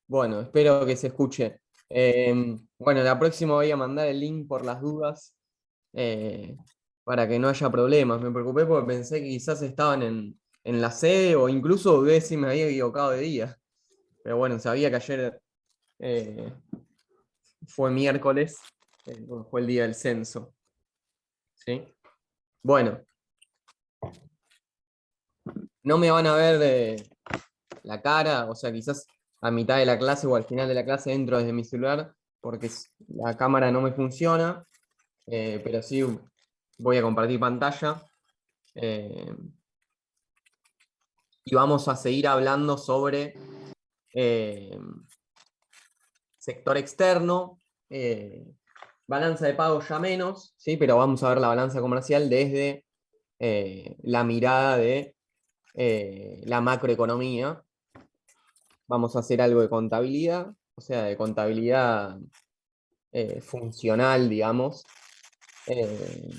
Bueno, espero que se escuche. Bueno, la próxima voy a mandar el link por las dudas, eh, para que no haya problemas. Me preocupé porque pensé que quizás estaban en la sede o incluso dudé si me había equivocado de día. Pero bueno, sabía que ayer eh, fue miércoles, bueno, fue el día del censo. ¿Sí? Bueno, no me van a ver la cara, o sea, quizás a mitad de la clase o al final de la clase entro desde mi celular porque la cámara no me funciona. Pero sí voy a compartir pantalla, eh, y vamos a seguir hablando sobre eh, sector externo, balanza de pagos ya menos, ¿sí? Pero vamos a ver la balanza comercial desde la mirada de la macroeconomía. Vamos a hacer algo de contabilidad, o sea, de contabilidad funcional, digamos. Eh,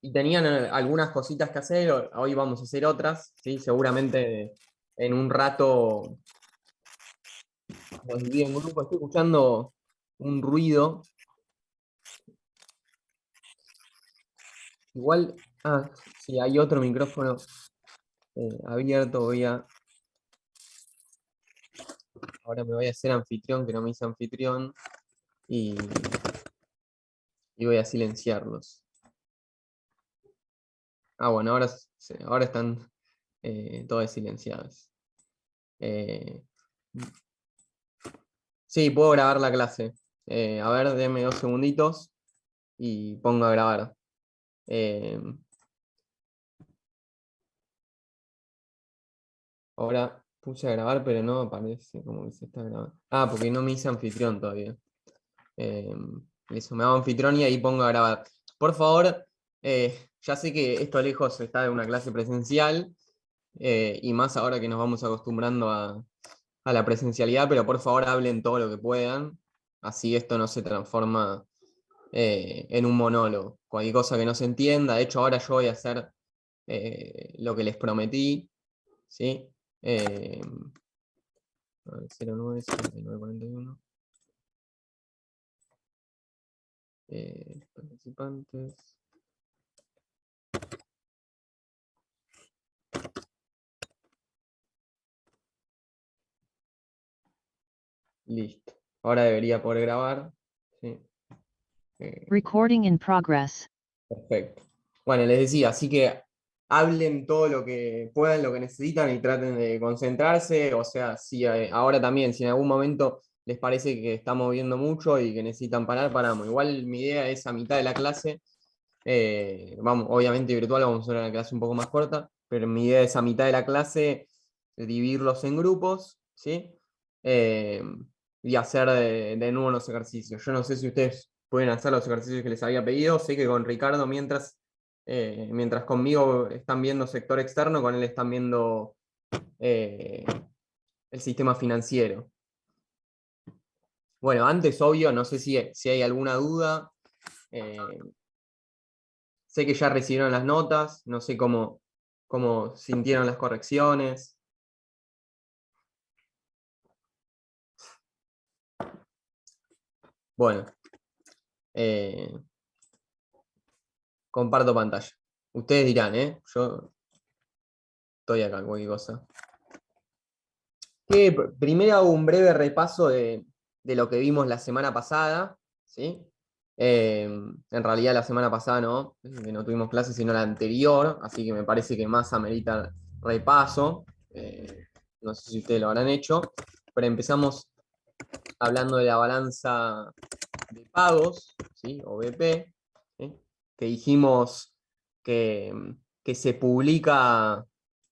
y tenían algunas cositas que hacer, hoy vamos a hacer otras, ¿sí? Seguramente en un rato los divido en grupo. Estoy escuchando un ruido. Igual, sí, hay otro micrófono abierto. Ahora me voy a hacer anfitrión, que no me hice anfitrión, y, y voy a silenciarlos. Bueno, ahora están todas silenciadas. Eh, sí, puedo grabar la clase. A ver, denme 2 segunditos y pongo a grabar. Eh, Ahora puse a grabar, pero no aparece como que se está grabando. Porque no me hice anfitrión todavía. Eh, Eso, me hago anfitrión y ahí pongo a grabar. Por favor, ya sé que esto lejos está de una clase presencial, y más ahora que nos vamos acostumbrando a la presencialidad, pero por favor hablen todo lo que puedan, así esto no se transforma en un monólogo. Cualquier cosa que no se entienda, de hecho ahora yo voy a hacer lo que les prometí, ¿sí? Eh, a ver, 09 59 41. Participantes. Listo. Ahora debería poder grabar. Sí. Recording in progress. Perfecto. Bueno, les decía, así que hablen todo lo que puedan, lo que necesitan y traten de concentrarse. O sea, si ahora también, si en algún momento les parece que estamos viendo mucho y que necesitan parar, paramos. Igual mi idea es a mitad de la clase. Vamos, obviamente virtual, vamos a hacer una clase un poco más corta, pero mi idea es a mitad de la clase dividirlos en grupos, ¿sí? Eh, y hacer de nuevo los ejercicios. Yo no sé si ustedes pueden hacer los ejercicios que les había pedido. Sé que con Ricardo, mientras conmigo están viendo sector externo, con él están viendo eh, el sistema financiero. Bueno, antes, obvio, no sé si hay alguna duda. Eh, Sé que ya recibieron las notas, no sé cómo sintieron las correcciones. Bueno, eh, comparto pantalla. Ustedes dirán, yo estoy acá, cualquier cosa. Primero hago un breve repaso de lo que vimos la semana pasada, ¿sí? En realidad la semana pasada que no tuvimos clases, sino la anterior, así que me parece que más amerita repaso. No sé si ustedes lo habrán hecho, pero empezamos hablando de la balanza de pagos, ¿sí? O BP, ¿sí? Que dijimos que, que se publica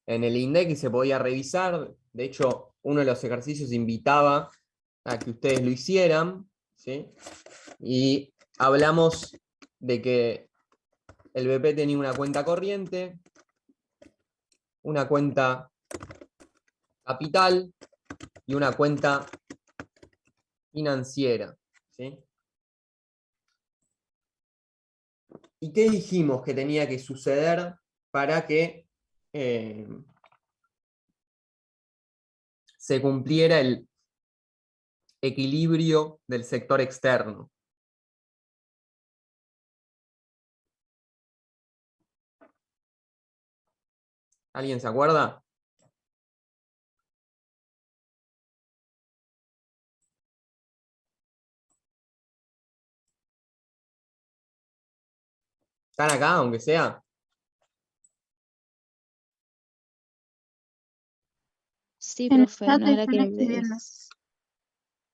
en el INDEC y se podía revisar. De hecho, uno de los ejercicios invitaba a que ustedes lo hicieran, ¿sí? Y hablamos de que el BP tenía una cuenta corriente, una cuenta capital y una cuenta financiera, ¿sí? ¿Y qué dijimos que tenía que suceder para que se cumpliera equilibrio del sector externo. ¿Alguien se acuerda? ¿Están acá, aunque sea? Sí, En el profe, chat ¿no era están que escribiendo. es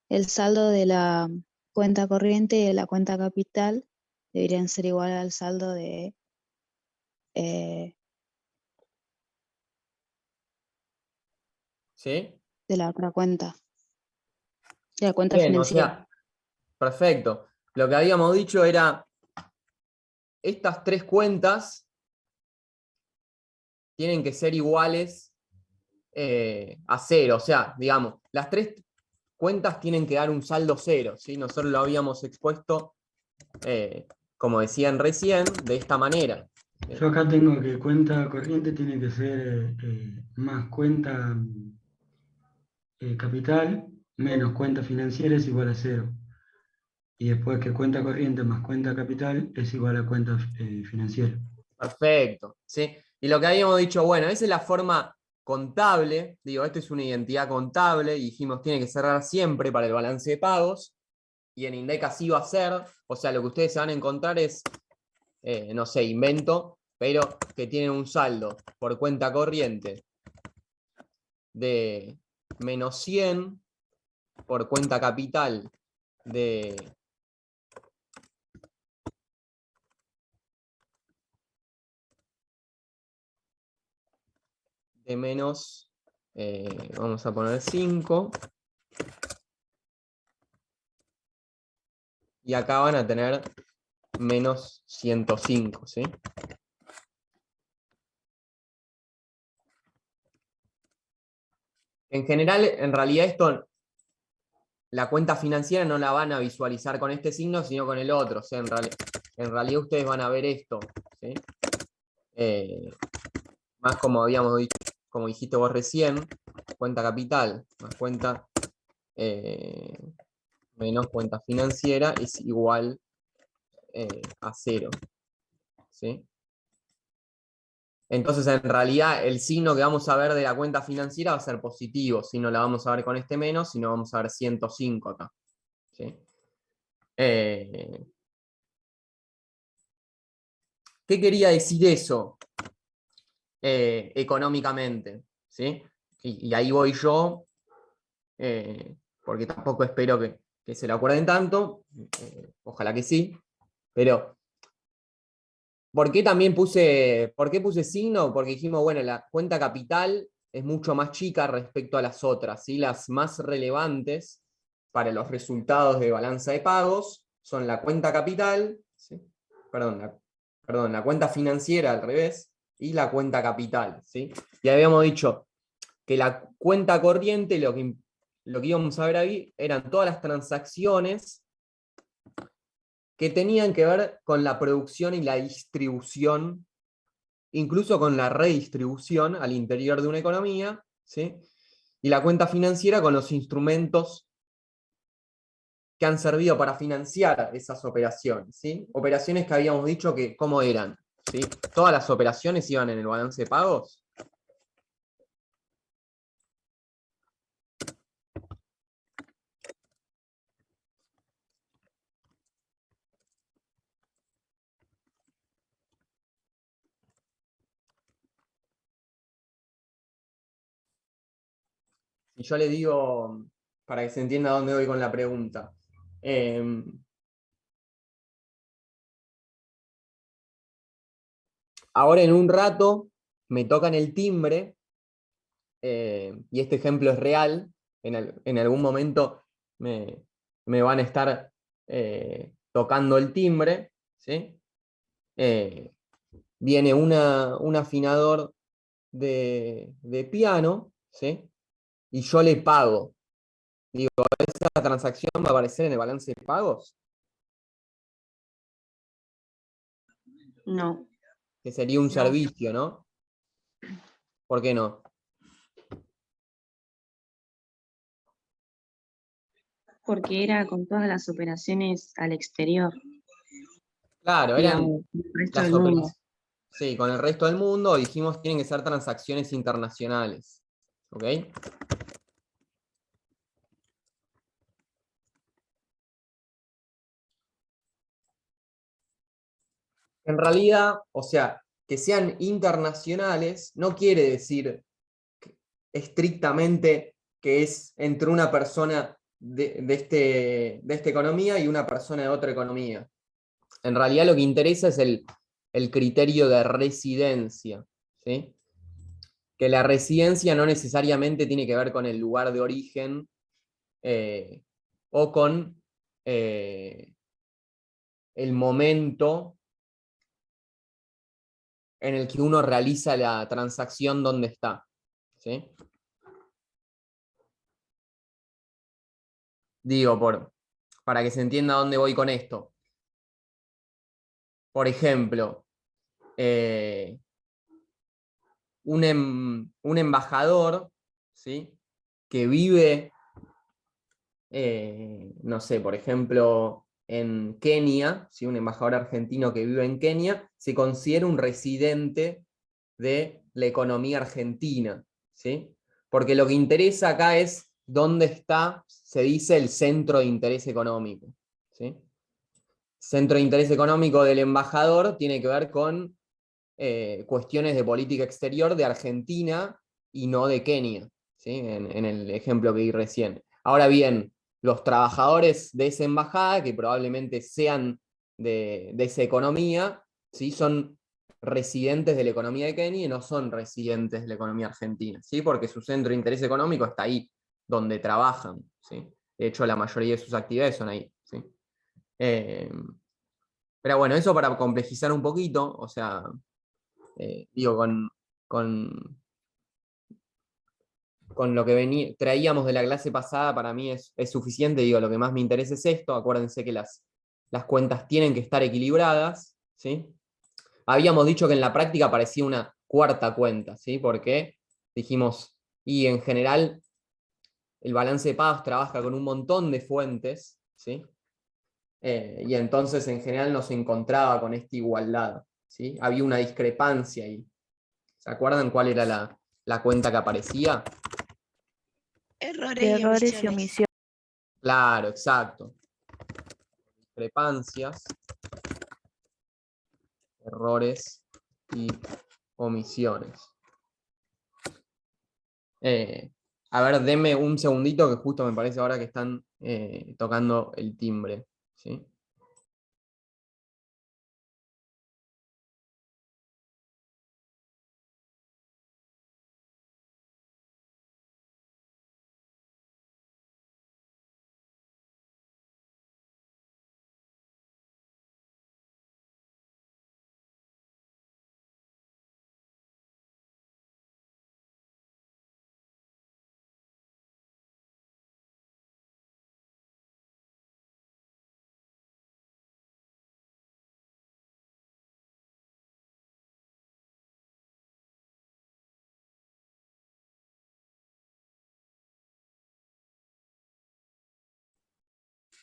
el saldo de la cuenta corriente y de la cuenta capital deberían ser igual al saldo eh, ¿Sí? de la otra cuenta, de la cuenta Bien, o financiera? sea, perfecto. Lo que habíamos dicho era, estas tres cuentas tienen que ser iguales a cero. O sea, digamos, las tres cuentas tienen que dar un saldo cero, ¿sí? Nosotros lo habíamos expuesto, como decían recién, de esta manera. Yo acá tengo que cuenta corriente tiene que ser más cuenta capital menos cuenta financiera es igual a cero. Y después que cuenta corriente más cuenta capital es igual a cuenta financiera. Perfecto, ¿sí? Y lo que habíamos dicho, bueno, esa es la forma contable, digo, esto es una identidad contable, y dijimos tiene que cerrar siempre para el balance de pagos, y en INDEC así va a ser, o sea, lo que ustedes se van a encontrar es, no sé, invento, pero que tienen un saldo por cuenta corriente de menos 100, por cuenta capital de menos, vamos a poner 5, y acá van a tener menos 105, ¿sí? En general, en realidad esto, la cuenta financiera no la van a visualizar con este signo, sino con el otro. O sea, en realidad ustedes van a ver esto, ¿sí? Más como habíamos dicho, como dijiste vos recién, cuenta capital más cuenta menos cuenta financiera es igual a 0, ¿sí? Entonces, en realidad, el signo que vamos a ver de la cuenta financiera va a ser positivo, si no la vamos a ver con este menos, sino vamos a ver 105 acá, ¿sí? ¿Qué quería decir eso económicamente? ¿Sí? Y ahí voy yo, porque tampoco espero que se lo acuerden tanto, ojalá que sí, pero ¿por qué puse signo? Porque dijimos, bueno, la cuenta capital es mucho más chica respecto a las otras, ¿sí? Las más relevantes para los resultados de balanza de pagos son la cuenta capital, ¿sí? Perdón, la cuenta financiera al revés, y la cuenta capital, ¿sí? Y habíamos dicho que la cuenta corriente, lo que íbamos a ver ahí, eran todas las transacciones que tenían que ver con la producción y la distribución, incluso con la redistribución al interior de una economía, ¿sí? Y la cuenta financiera con los instrumentos que han servido para financiar esas operaciones, ¿sí? Operaciones que habíamos dicho que cómo eran, ¿sí? Todas las operaciones iban en el balance de pagos. Si yo le digo, para que se entienda a dónde voy con la pregunta, ahora en un rato me tocan el timbre, y este ejemplo es real, en algún momento me van a estar tocando el timbre, ¿sí? Viene un afinador de piano, ¿sí? Y yo le pago. Digo, ¿esa transacción va a aparecer en el balance de pagos? No, Que sería un servicio, ¿no? ¿Por qué no? porque era con todas las operaciones al exterior, Claro, eran digamos, con el resto las del mundo. operaciones. Sí, con el resto del mundo dijimos tienen que ser transacciones internacionales. ¿Ok? En realidad, o sea, que sean internacionales no quiere decir estrictamente que es entre una persona de esta economía y una persona de otra economía. En realidad lo que interesa es el criterio de residencia, ¿sí? Que la residencia no necesariamente tiene que ver con el lugar de origen o con el momento en el que uno realiza la transacción donde está, ¿sí? Digo, para que se entienda a dónde voy con esto. Por ejemplo, un embajador, ¿sí? Que vive, no sé, por ejemplo, en Kenia, ¿sí? Un embajador argentino que vive en Kenia, se considera un residente de la economía argentina, ¿sí? Porque lo que interesa acá es dónde está, se dice, el centro de interés económico, ¿sí? Centro de interés económico del embajador tiene que ver con cuestiones de política exterior de Argentina y no de Kenia, ¿sí? En el ejemplo que di recién. Ahora bien, los trabajadores de esa embajada, que probablemente sean de esa economía, ¿sí? Son residentes de la economía de Kenia y no son residentes de la economía argentina, ¿sí? Porque su centro de interés económico está ahí, donde trabajan, ¿sí? De hecho, la mayoría de sus actividades son ahí, ¿sí? Pero bueno, eso para complejizar un poquito, o sea, digo, con, con lo que traíamos de la clase pasada, para mí es suficiente. Digo, lo que más me interesa es esto. Acuérdense que las cuentas tienen que estar equilibradas, ¿sí? Habíamos dicho que en la práctica aparecía una cuarta cuenta, ¿sí? Porque dijimos, y en general el balance de pagos trabaja con un montón de fuentes, ¿sí? Y entonces en general no se encontraba con esta igualdad, ¿sí? Había una discrepancia ahí. ¿Se acuerdan cuál era la cuenta que aparecía? Errores y omisiones. Claro, exacto. Discrepancias, errores y omisiones. A ver, denme un segundito que justo me parece ahora que están tocando el timbre, ¿sí?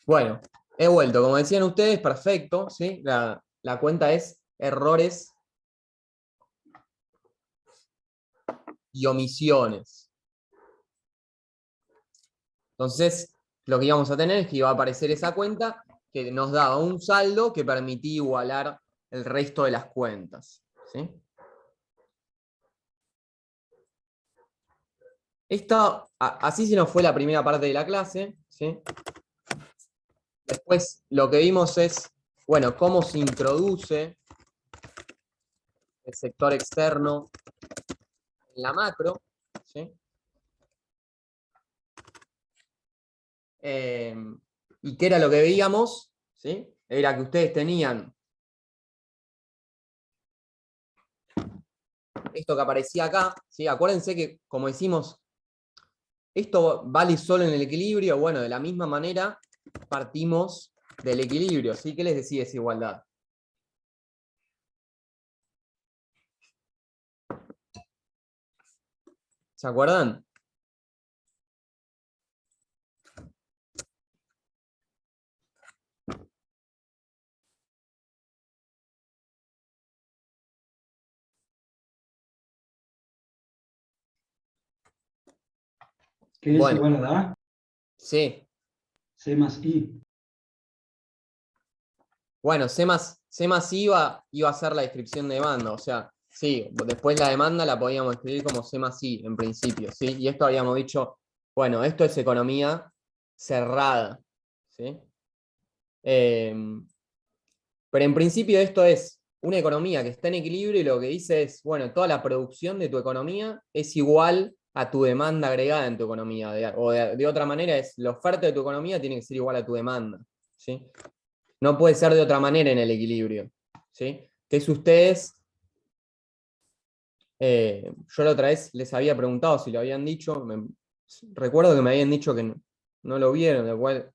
Bueno, he vuelto. Como decían ustedes, perfecto, ¿sí? La cuenta es errores y omisiones. Entonces, lo que íbamos a tener es que iba a aparecer esa cuenta que nos daba un saldo que permitía igualar el resto de las cuentas, ¿sí? Así se nos fue la primera parte de la clase, ¿sí? Después lo que vimos es, bueno, cómo se introduce el sector externo en la macro, ¿sí? ¿Y qué era lo que veíamos? ¿Sí? Era que ustedes tenían esto que aparecía acá, ¿sí? Acuérdense que, como decimos, esto vale solo en el equilibrio. Bueno, de la misma manera partimos del equilibrio, ¿sí? ¿Qué les decía desigualdad? ¿Se acuerdan? ¿Qué es Bueno. igual a A? Sí. C más I. Bueno, C más I iba a ser la descripción de demanda. O sea, sí, después la demanda la podíamos escribir como C más I en principio, ¿sí? Y esto habíamos dicho, bueno, esto es economía cerrada, ¿sí? Pero en principio esto es una economía que está en equilibrio y lo que dice es, bueno, toda la producción de tu economía es igual a tu demanda agregada en tu economía. De otra manera es, la oferta de tu economía tiene que ser igual a tu demanda, ¿sí? No puede ser de otra manera en el equilibrio, ¿sí? Que si ustedes, yo la otra vez les había preguntado si lo habían dicho, recuerdo que me habían dicho que no lo vieron, lo cual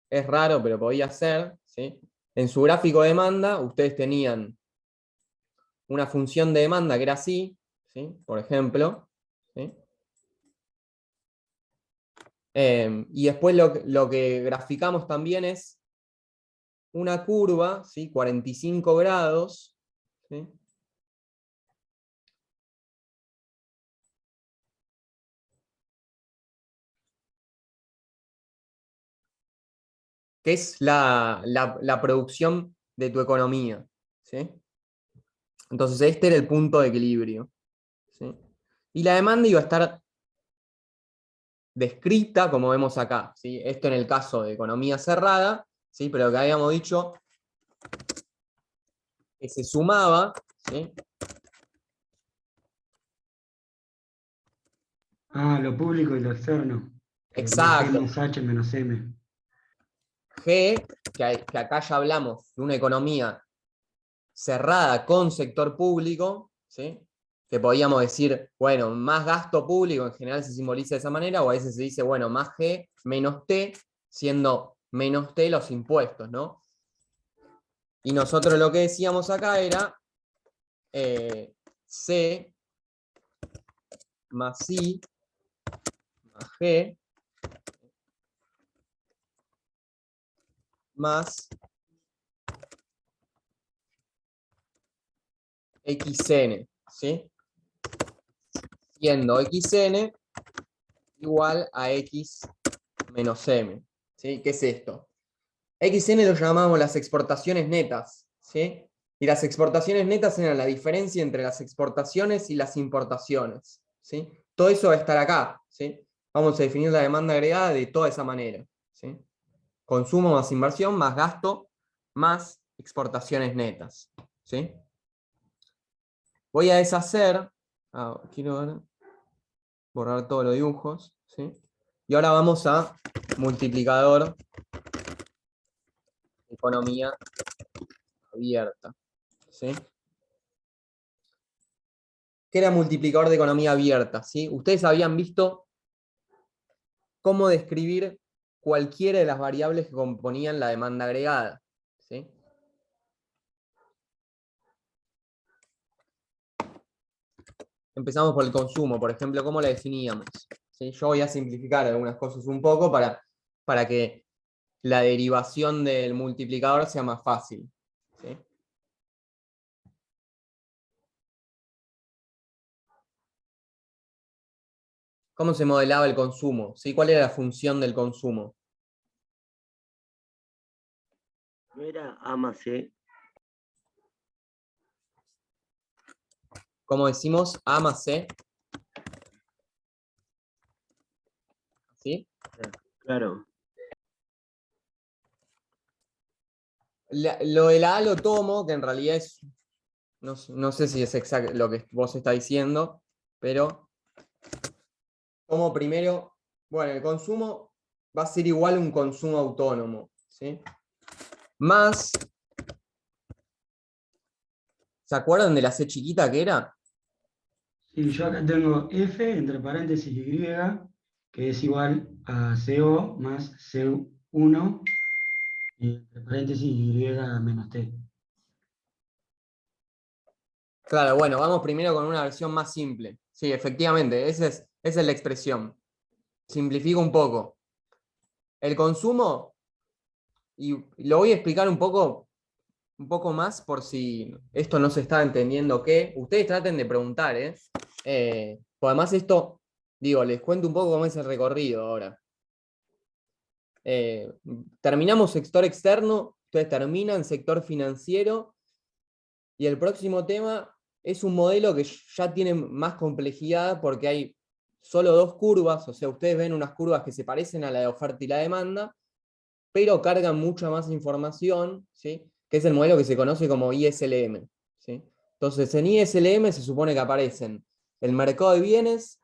es raro, pero podía ser, ¿sí? En su gráfico de demanda, ustedes tenían una función de demanda que era así, ¿sí? Por ejemplo, ¿sí? Y después lo que graficamos también es una curva, ¿sí? 45 grados, ¿sí? Que es la producción de tu economía, ¿sí? Entonces este era el punto de equilibrio, ¿sí? Y la demanda iba a estar descrita como vemos acá, ¿sí? Esto en el caso de economía cerrada, ¿sí? Pero lo que habíamos dicho que se sumaba, ¿sí? Ah, lo público y lo externo. Exacto. G más H menos M. G, que acá ya hablamos de una economía cerrada con sector público, ¿sí? Que podíamos decir, bueno, más gasto público en general se simboliza de esa manera, o a veces se dice, bueno, más G menos T, siendo menos T los impuestos, ¿no? Y nosotros lo que decíamos acá era C más I más G más XN, ¿sí? Siendo XN igual a X menos M, ¿sí? ¿Qué es esto? XN lo llamamos las exportaciones netas, ¿sí? Y las exportaciones netas eran la diferencia entre las exportaciones y las importaciones, ¿sí? Todo eso va a estar acá, ¿sí? Vamos a definir la demanda agregada de toda esa manera, ¿sí? Consumo más inversión, más gasto, más exportaciones netas, ¿sí? Voy a deshacer, quiero ver, borrar todos los dibujos, ¿sí? Y ahora vamos a multiplicador economía abierta, ¿sí? ¿Qué era multiplicador de economía abierta? ¿Sí? Ustedes habían visto cómo describir cualquiera de las variables que componían la demanda agregada, ¿sí? Empezamos por el consumo, por ejemplo, ¿cómo la definíamos? ¿Sí? Yo voy a simplificar algunas cosas un poco para que la derivación del multiplicador sea más fácil, ¿sí? ¿Cómo se modelaba el consumo? ¿Sí? ¿Cuál era la función del consumo? ¿No era A más C? ¿Cómo decimos? A más C. ¿Sí? Claro. Lo de la A lo tomo, que en realidad es, no sé si es exacto lo que vos estás diciendo, pero tomo primero, bueno, el consumo va a ser igual a un consumo autónomo, ¿sí? Más, ¿se acuerdan de la C chiquita que era? Sí, yo acá tengo F entre paréntesis Y, que es igual a CO más C1 y entre paréntesis Y menos T. Claro, bueno, vamos primero con una versión más simple. Sí, efectivamente, esa es la expresión. Simplifico un poco. El consumo, y lo voy a explicar un poco más por si esto no se está entendiendo qué. Ustedes traten de preguntar, ¿eh? Pues además esto Digo, les cuento un poco cómo es el recorrido ahora. Terminamos sector externo, ustedes terminan sector financiero, y el próximo tema es un modelo que ya tiene más complejidad porque hay solo 2 curvas, o sea, ustedes ven unas curvas que se parecen a la de oferta y la demanda, pero cargan mucha más información, ¿sí? Que es el modelo que se conoce como ISLM, ¿sí? Entonces, en ISLM se supone que aparecen el mercado de bienes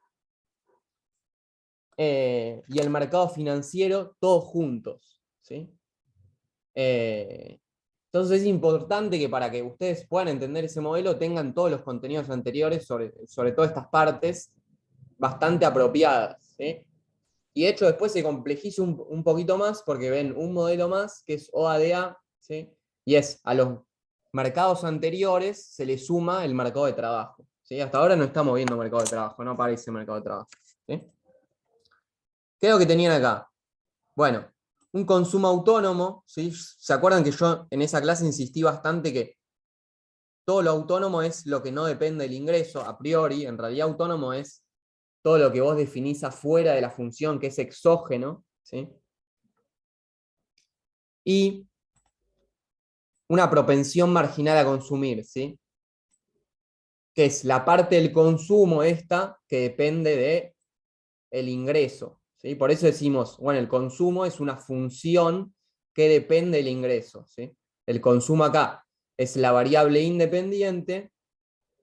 y el mercado financiero todos juntos, ¿sí? Entonces es importante que para que ustedes puedan entender ese modelo tengan todos los contenidos anteriores sobre todo estas partes bastante apropiadas, ¿sí? Y de hecho después se complejiza un poquito más porque ven un modelo más que es OADA, ¿sí? Y es a los mercados anteriores se le suma el mercado de trabajo, ¿sí? Hasta ahora no estamos viendo mercado de trabajo, no aparece mercado de trabajo, ¿sí? ¿Qué es lo que tenían acá? Bueno, un consumo autónomo, ¿sí? ¿Se acuerdan que yo en esa clase insistí bastante que todo lo autónomo es lo que no depende del ingreso a priori? En realidad autónomo es todo lo que vos definís afuera de la función, que es exógeno, ¿sí? Y una propensión marginal a consumir, ¿sí? Que es la parte del consumo esta que depende del ingreso, ¿sí? Por eso decimos, bueno, el consumo es una función que depende del ingreso, ¿sí? El consumo acá es la variable independiente,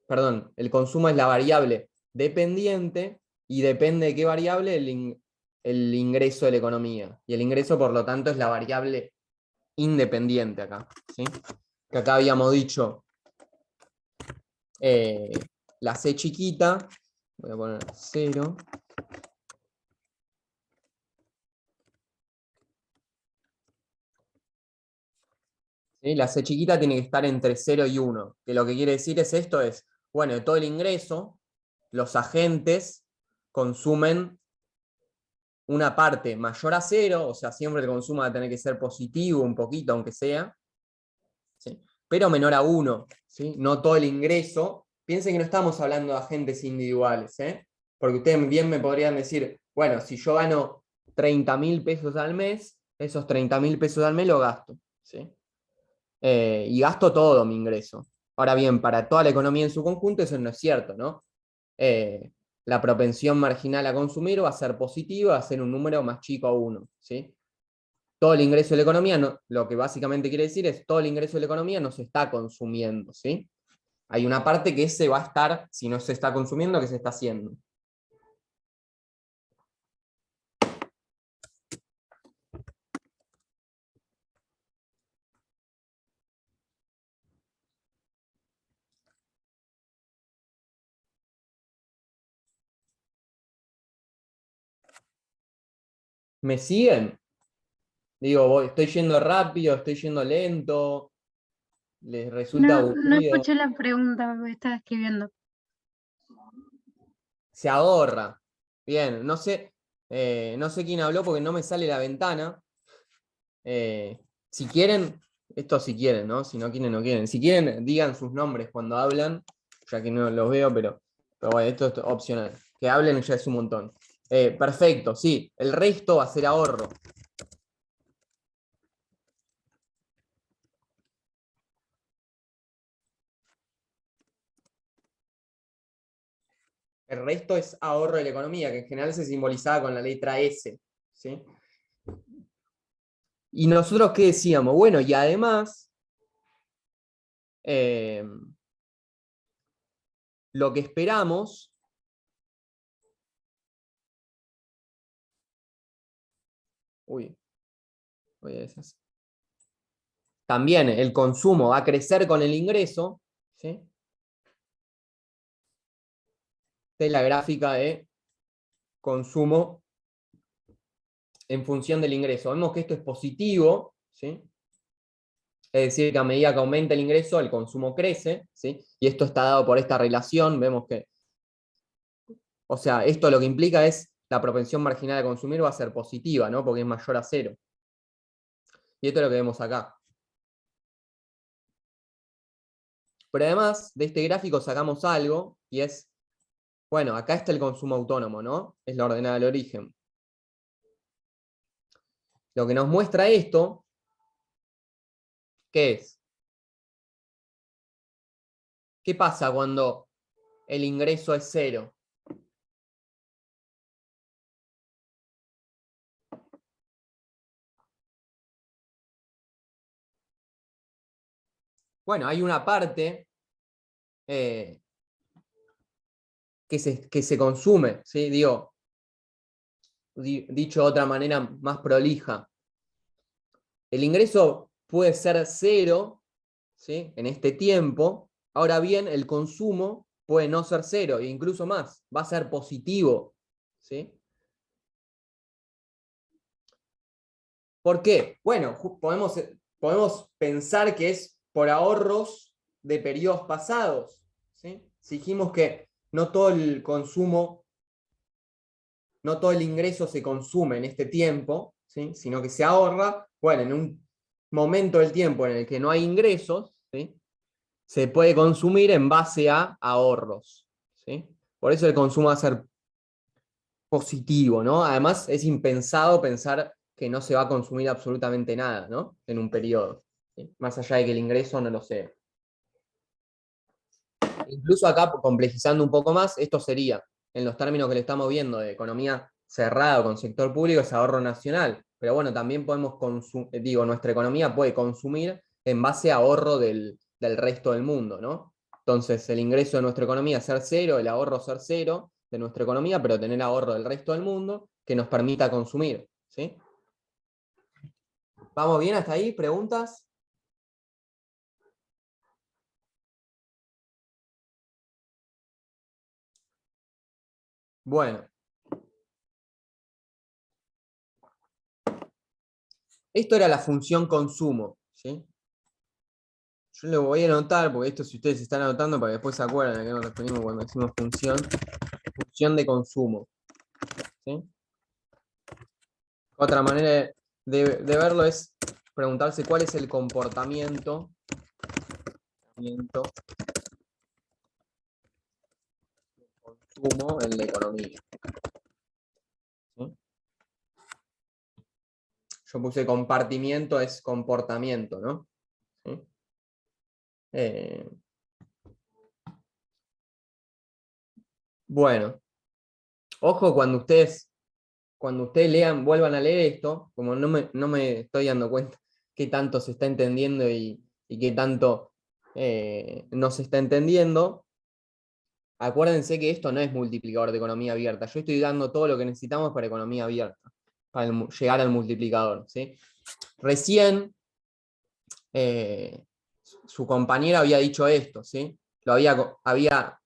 perdón, el consumo es la variable dependiente y depende de qué variable el ingreso de la economía. Y el ingreso, por lo tanto, es la variable independiente acá, ¿sí? Que acá habíamos dicho la C chiquita, voy a poner 0. ¿Sí? La C chiquita tiene que estar entre 0 y 1, que lo que quiere decir es esto es, bueno, de todo el ingreso, los agentes consumen una parte mayor a 0, o sea, siempre el consumo va a tener que ser positivo un poquito, aunque sea, ¿sí? Pero menor a 1, ¿sí? No todo el ingreso. Piensen que no estamos hablando de agentes individuales, ¿eh? Porque ustedes bien me podrían decir, bueno, si yo gano 30.000 pesos al mes, esos 30.000 pesos al mes lo gasto, ¿sí? Y gasto todo mi ingreso. Ahora bien, para toda la economía en su conjunto eso no es cierto, ¿no? La propensión marginal a consumir va a ser positiva, va a ser un número más chico a 1, ¿sí? Todo el ingreso de la economía, no, lo que básicamente quiere decir es todo el ingreso de la economía no se está consumiendo, ¿sí? Hay una parte que se va a estar, si no se está consumiendo, que se está haciendo. ¿Me siguen? Digo, estoy yendo rápido, estoy yendo lento, les resulta No aburrido. escuché la pregunta que estaba escribiendo. Se ahorra. Bien, no sé quién habló porque no me sale la ventana. Si quieren, esto si quieren, ¿no? Si no quieren, no quieren. Si quieren, digan sus nombres cuando hablan, ya que no los veo, pero bueno, esto es opcional. Que hablen ya es un montón. Perfecto, sí. El resto va a ser ahorro. El resto es ahorro de la economía, que en general se simbolizaba con la letra S, ¿sí? Y nosotros, ¿qué decíamos? Bueno, y además, lo que esperamos también el consumo va a crecer con el ingreso, ¿sí? Esta es la gráfica de consumo en función del ingreso. Vemos que esto es positivo, ¿sí? Es decir, que a medida que aumenta el ingreso, el consumo crece, ¿sí? Y esto está dado por esta relación. Vemos que, o sea, esto lo que implica es la propensión marginal a consumir va a ser positiva, ¿no? Porque es mayor a 0. Y esto es lo que vemos acá. Pero además de este gráfico sacamos algo, y es, Bueno, acá está el consumo autónomo, ¿no? Es la ordenada del origen. Lo que nos muestra esto, ¿qué es? ¿Qué pasa cuando el ingreso es 0? Bueno, hay una parte que se consume, ¿sí? Digo, dicho de otra manera más prolija. El ingreso puede ser 0, ¿sí? En este tiempo. Ahora bien, el consumo puede no ser 0, e incluso más, va a ser positivo, ¿sí? ¿Por qué? Bueno, podemos pensar que es por ahorros de periodos pasados, ¿sí? Si dijimos que no todo el consumo, no todo el ingreso se consume en este tiempo, ¿sí? Sino que se ahorra, bueno, en un momento del tiempo en el que no hay ingresos, ¿sí? Se puede consumir en base a ahorros, ¿sí? Por eso el consumo va a ser positivo, ¿no? Además, es impensado pensar que no se va a consumir absolutamente nada, ¿no? En un periodo, ¿sí? Más allá de que el ingreso no lo sea. Incluso acá, complejizando un poco más, esto sería, en los términos que le estamos viendo de economía cerrada con sector público, es ahorro nacional. Pero bueno, también podemos nuestra economía puede consumir en base a ahorro del resto del mundo, ¿no? Entonces, el ingreso de nuestra economía ser 0, el ahorro ser 0 de nuestra economía, pero tener ahorro del resto del mundo que nos permita consumir, ¿sí? ¿Vamos bien hasta ahí? ¿Preguntas? Bueno. Esto era la función consumo, ¿sí? Yo lo voy a anotar, porque esto si ustedes están anotando, para que después se acuerden a qué nos referimos cuando decimos función de consumo, ¿sí? Otra manera de verlo es preguntarse cuál es el comportamiento de consumo en la economía, ¿sí? Yo puse compartimiento, es comportamiento, ¿no? ¿Sí? Bueno, ojo cuando ustedes lean, vuelvan a leer esto, como no me estoy dando cuenta qué tanto se está entendiendo y qué tanto no se está entendiendo, acuérdense que esto no es multiplicador de economía abierta. Yo estoy dando todo lo que necesitamos para economía abierta, para llegar al multiplicador, ¿sí? Recién su compañera había dicho esto, ¿sí?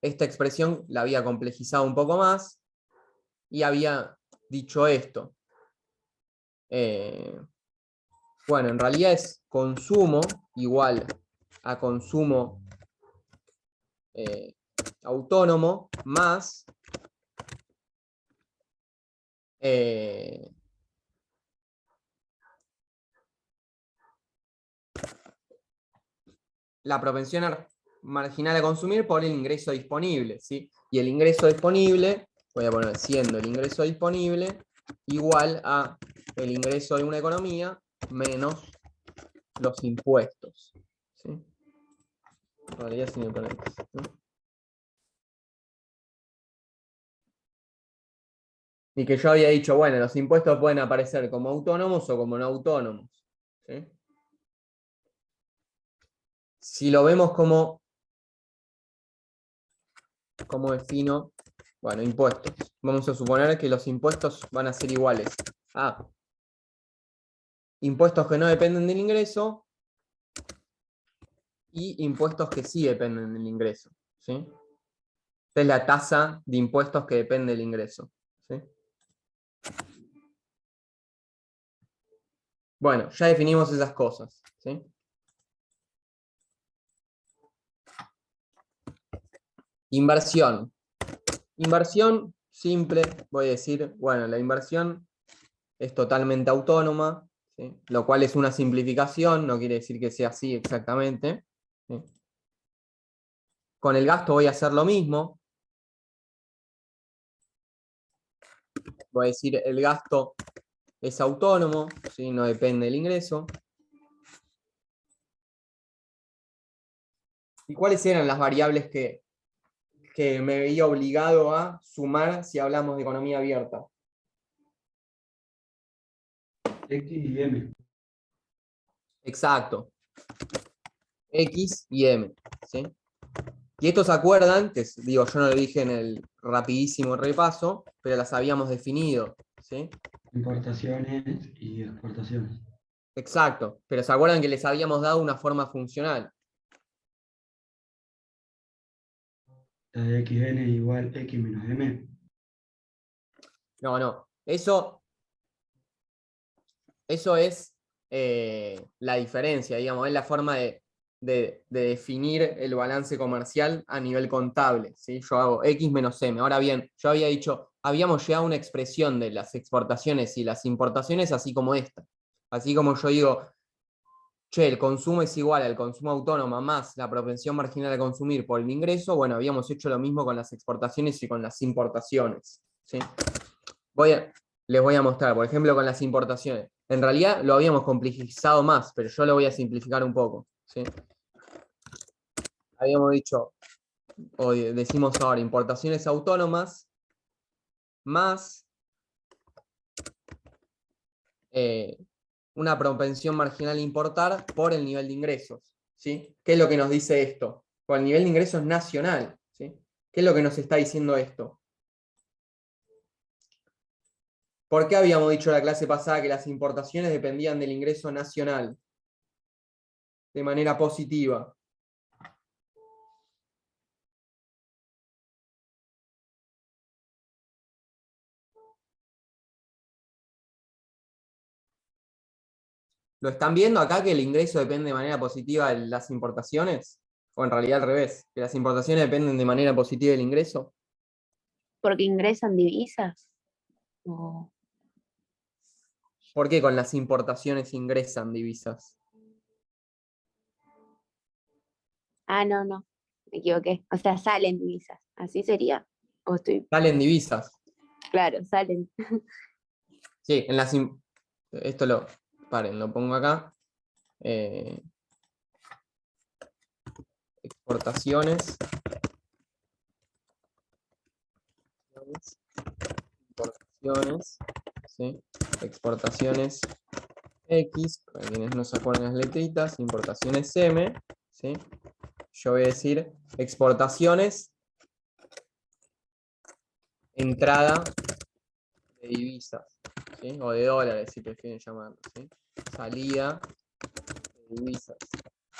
Esta expresión la había complejizado un poco más y había dicho esto. Bueno, en realidad es consumo igual a consumo autónomo más la propensión marginal a consumir por el ingreso disponible, ¿sí? Y el ingreso disponible, voy a poner siendo el ingreso disponible igual a el ingreso de una economía menos los impuestos, ¿sí? En realidad sin el paréntesis, ¿no? Y que yo había dicho, bueno, los impuestos pueden aparecer como autónomos o como no autónomos, ¿sí? Si lo vemos como defino, bueno, impuestos. Vamos a suponer que los impuestos van a ser iguales a impuestos que no dependen del ingreso y impuestos que sí dependen del ingreso, ¿sí? Esta es la tasa de impuestos que depende del ingreso, ¿sí? Bueno, ya definimos esas cosas, ¿sí? Inversión. Inversión simple, voy a decir, bueno, la inversión es totalmente autónoma, ¿sí? Lo cual es una simplificación, no quiere decir que sea así exactamente, ¿sí? Con el gasto voy a hacer lo mismo. voy a decir el gasto es autónomo, ¿sí? No depende del ingreso. ¿Y cuáles eran las variables que me veía obligado a sumar si hablamos de economía abierta? X y M. Exacto. X y M, ¿sí? Y estos se acuerdan, que digo, yo no lo dije en el rapidísimo repaso, pero las habíamos definido, ¿sí? Importaciones y exportaciones. Exacto, pero se acuerdan que les habíamos dado una forma funcional. La de XN igual X menos M. No, eso es la diferencia, digamos, es la forma de definir el balance comercial a nivel contable, ¿sí? Yo hago X menos M. Ahora bien, yo había dicho, habíamos llegado a una expresión de las exportaciones y las importaciones así como esta. Así como yo digo, che, el consumo es igual al consumo autónomo más la propensión marginal a consumir por el ingreso, bueno, habíamos hecho lo mismo con las exportaciones y con las importaciones, ¿sí? Les voy a mostrar, por ejemplo, con las importaciones. En realidad lo habíamos complejizado más, pero yo lo voy a simplificar un poco, ¿sí? Habíamos dicho, o decimos ahora, importaciones autónomas más una propensión marginal a importar por el nivel de ingresos, ¿sí? ¿Qué es lo que nos dice esto? Por el nivel de ingresos nacional, ¿sí? ¿Qué es lo que nos está diciendo esto? ¿Por qué habíamos dicho la clase pasada que las importaciones dependían del ingreso nacional de manera positiva? ¿Lo están viendo acá que el ingreso depende de manera positiva de las importaciones? ¿O en realidad al revés? ¿Que las importaciones dependen de manera positiva del ingreso? Porque ingresan divisas. O- ¿Por qué con las importaciones ingresan divisas? Ah, no, no, me equivoqué. O sea, salen divisas. ¿Así sería? O estoy, Salen divisas. claro, salen. Sí, en las... Esto lo... Paren, lo pongo acá. Exportaciones. Importaciones. ¿Sí? Exportaciones X, para quienes no se acuerdan las letritas, importaciones M, ¿sí? Yo voy a decir exportaciones, entrada de divisas, ¿sí? O de dólares, si prefieren llamarlo, ¿sí? Salida de divisas.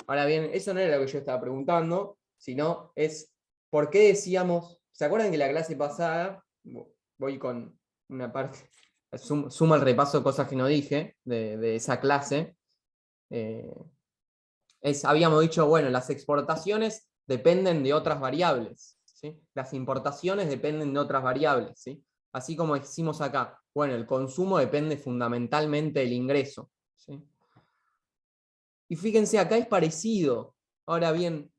Ahora bien, eso no era lo que yo estaba preguntando, sino es por qué decíamos, ¿se acuerdan que la clase pasada, voy con una parte, sumo el repaso de cosas que no dije de esa clase, habíamos dicho, bueno, las exportaciones dependen de otras variables, ¿sí? Las importaciones dependen de otras variables, ¿sí? Así como decimos acá, bueno, el consumo depende fundamentalmente del ingreso, ¿sí? Y fíjense, acá es parecido. Ahora bien,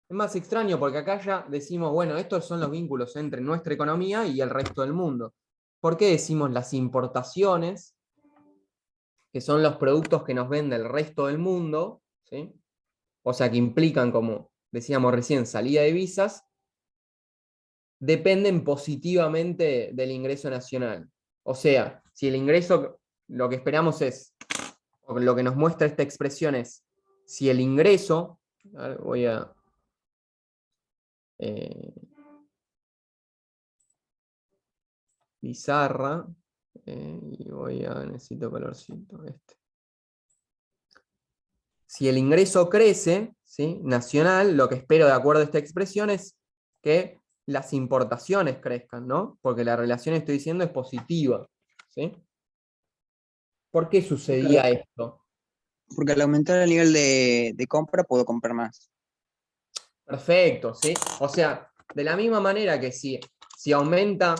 es más extraño porque acá ya decimos, bueno, estos son los vínculos entre nuestra economía y el resto del mundo. ¿Por qué decimos las importaciones, que son los productos que nos vende el resto del mundo, ¿sí? O sea, que implican, como decíamos recién, salida de divisas, dependen positivamente del ingreso nacional. O sea, si el ingreso, lo que esperamos es, o lo que nos muestra esta expresión es, si el ingreso, a ver, voy a... pizarra, y necesito colorcito, Si el ingreso crece, ¿sí? Nacional, lo que espero de acuerdo a esta expresión es que las importaciones crezcan, ¿no? Porque la relación, estoy diciendo, es positiva, ¿sí? ¿Por qué sucedía esto? Porque al aumentar el nivel de compra puedo comprar más. Perfecto, ¿sí? O sea, de la misma manera que si aumenta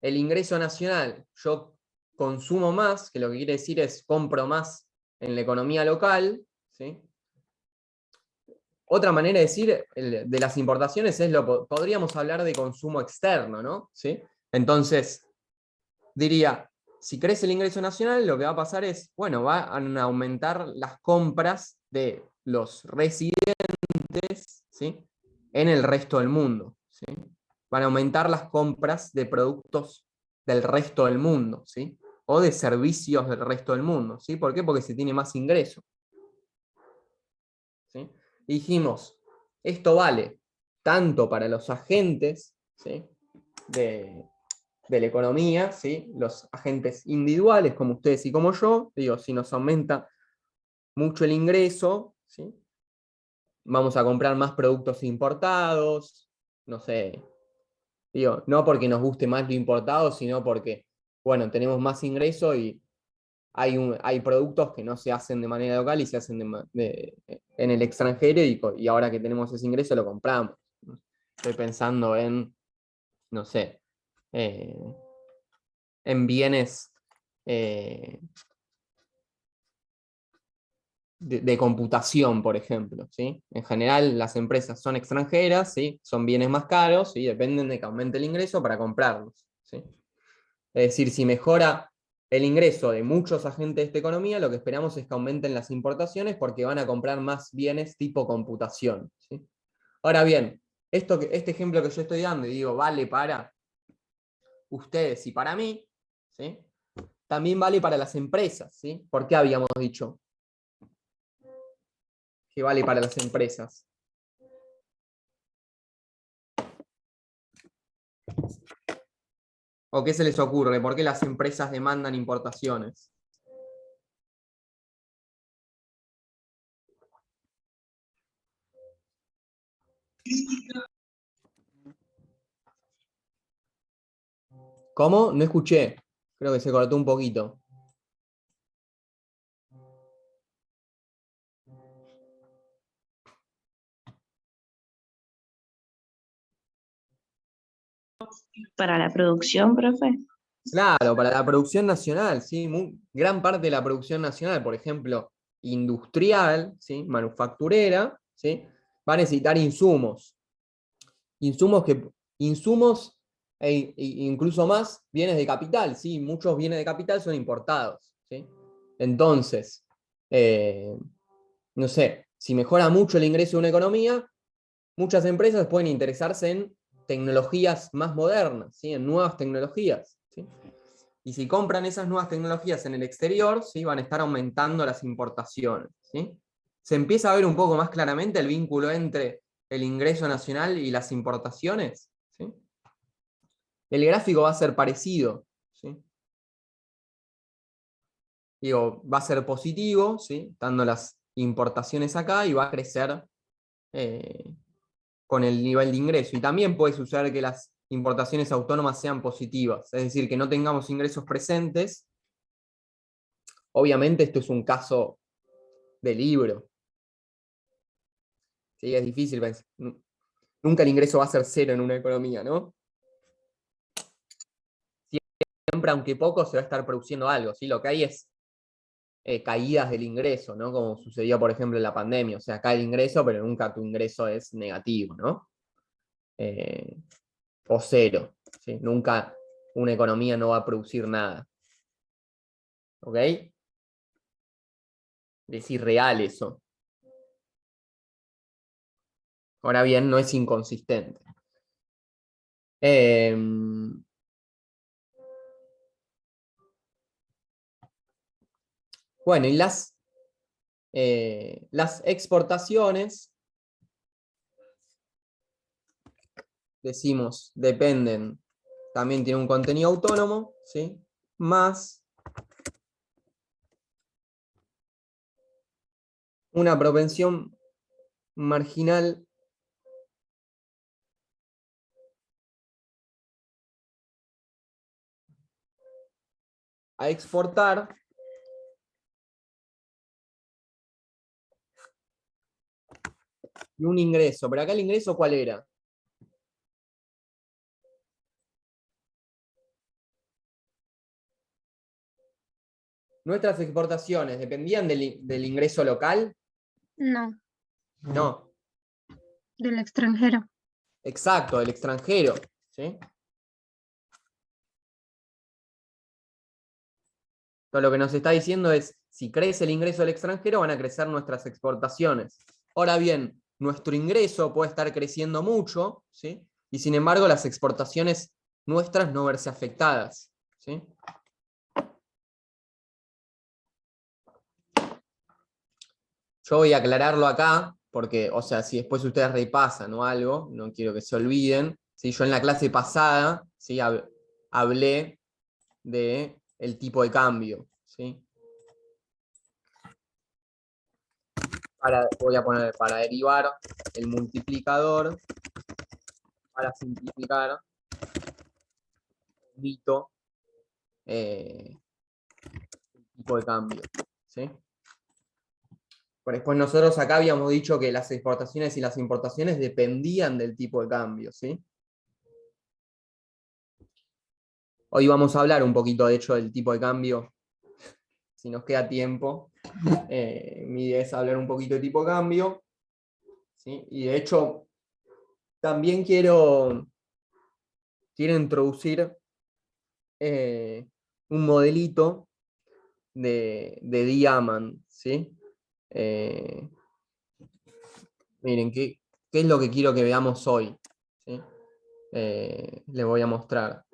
el ingreso nacional, yo consumo más, que lo que quiere decir es compro más en la economía local, ¿sí? Otra manera de decir de las importaciones es podríamos hablar de consumo externo, ¿no? ¿Sí? Entonces, diría, si crece el ingreso nacional, lo que va a pasar es, bueno, van a aumentar las compras de los residentes, ¿sí?, en el resto del mundo, ¿sí? Van a aumentar las compras de productos del resto del mundo, ¿sí?, o de servicios del resto del mundo, ¿sí? ¿Por qué? Porque se tiene más ingreso, ¿sí? Y dijimos, esto vale tanto para los agentes, ¿sí?, de la economía, ¿sí?, los agentes individuales como ustedes y como yo. Digo, si nos aumenta mucho el ingreso, ¿sí?, vamos a comprar más productos importados, no sé, digo, no porque nos guste más lo importado, sino porque, bueno, tenemos más ingreso y hay productos que no se hacen de manera local y se hacen en el extranjero, y ahora que tenemos ese ingreso lo compramos. Estoy pensando en, no sé, en bienes de computación, por ejemplo, ¿sí? En general, las empresas son extranjeras, ¿sí?, son bienes más caros y dependen de que aumente el ingreso para comprarlos, ¿sí? Es decir, si mejora el ingreso de muchos agentes de esta economía, lo que esperamos es que aumenten las importaciones porque van a comprar más bienes tipo computación, ¿sí? Ahora bien, este ejemplo que yo estoy dando, y digo, vale para ustedes y para mí, ¿sí?, también vale para las empresas, ¿sí? ¿Por qué habíamos dicho que vale para las empresas? ¿O qué se les ocurre? ¿Por qué las empresas demandan importaciones? ¿Cómo? No escuché. Creo que se cortó un poquito. Para la producción, profe. Claro, para la producción nacional, ¿sí? Gran parte de la producción nacional, por ejemplo, industrial, ¿sí?, manufacturera, ¿sí?, va a necesitar insumos. Insumos incluso más bienes de capital, ¿sí? Muchos bienes de capital son importados, ¿sí? Entonces, no sé, si mejora mucho el ingreso de una economía, muchas empresas pueden interesarse en tecnologías más modernas, ¿sí?, en nuevas tecnologías, ¿sí? Y si compran esas nuevas tecnologías en el exterior, ¿sí?, van a estar aumentando las importaciones, ¿sí? Se empieza a ver un poco más claramente el vínculo entre el ingreso nacional y las importaciones, ¿sí? El gráfico va a ser parecido, ¿sí? Digo, va a ser positivo, ¿sí?, estando las importaciones acá, y va a crecer con el nivel de ingreso. Y también puede suceder que las importaciones autónomas sean positivas, es decir, que no tengamos ingresos presentes. Obviamente esto es un caso de libro, ¿sí? Es difícil pensar. Nunca el ingreso va a ser cero en una economía, ¿no? Siempre, aunque poco, se va a estar produciendo algo, ¿sí? Lo que hay es caídas del ingreso, ¿no? Como sucedió, por ejemplo, en la pandemia. O sea, cae el ingreso, pero nunca tu ingreso es negativo, ¿no? O cero, ¿sí? Nunca una economía no va a producir nada. ¿Ok? Es irreal eso. Ahora bien, no es inconsistente. Bueno, y las exportaciones, decimos, dependen, también tiene un contenido autónomo, ¿sí?, más una propensión marginal a exportar y un ingreso. Pero acá el ingreso, ¿cuál era? ¿Nuestras exportaciones dependían del ingreso local? No, No, del extranjero. exacto, del extranjero, ¿sí? Entonces lo que nos está diciendo es, si crece el ingreso del extranjero, van a crecer nuestras exportaciones. Ahora bien, nuestro ingreso puede estar creciendo mucho, ¿sí? Y sin embargo las exportaciones nuestras no verse afectadas, ¿sí? Yo voy a aclararlo acá, porque, o sea, si después ustedes repasan o algo, no quiero que se olviden. ¿Sí? Yo en la clase pasada, ¿sí? Hablé de el tipo de cambio, ¿sí? Voy a poner para derivar el multiplicador, para simplificar, omito el tipo de cambio, ¿sí? Pero después nosotros acá habíamos dicho que las exportaciones y las importaciones dependían del tipo de cambio, ¿sí? Hoy vamos a hablar un poquito, de hecho, del tipo de cambio, si nos queda tiempo. Mi idea es hablar un poquito de tipo de cambio, ¿sí? Y de hecho, también quiero introducir un modelito de Diamond, ¿sí? Miren, ¿qué es lo que quiero que veamos hoy? ¿Sí? Les voy a mostrar.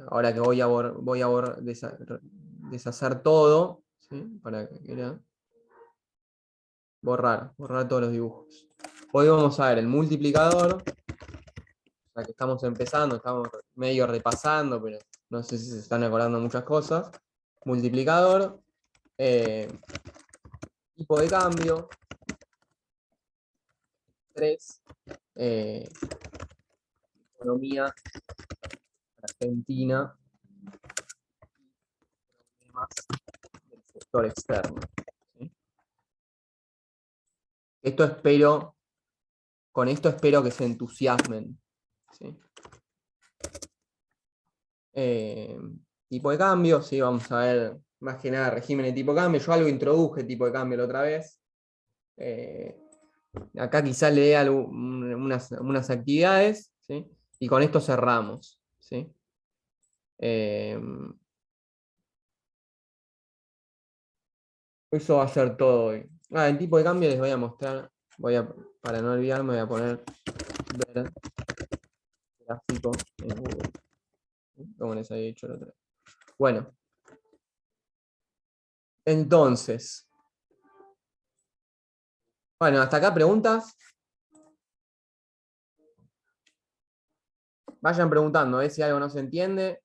Ahora que voy a deshacer todo, ¿sí? Para que vean. Borrar todos los dibujos. Hoy vamos a ver el multiplicador. Ya que estamos empezando, estamos medio repasando, pero no sé si se están acordando muchas cosas. Multiplicador, tipo de cambio, 3, economía argentina, problemas del sector externo. ¿Sí? Con esto espero que se entusiasmen. ¿Sí? Tipo de cambio, sí, vamos a ver más que nada régimen de tipo de cambio. Yo algo introduje tipo de cambio la otra vez. Acá quizás le dé unas actividades, ¿sí? Y con esto cerramos, ¿sí? Eso va a ser todo hoy. En tipo de cambio les voy a mostrar, para no olvidarme, voy a poner ver gráfico en Google, ¿sí? Como les había dicho la otra vez. Bueno, entonces, bueno, hasta acá preguntas. Vayan preguntando, si algo no se entiende.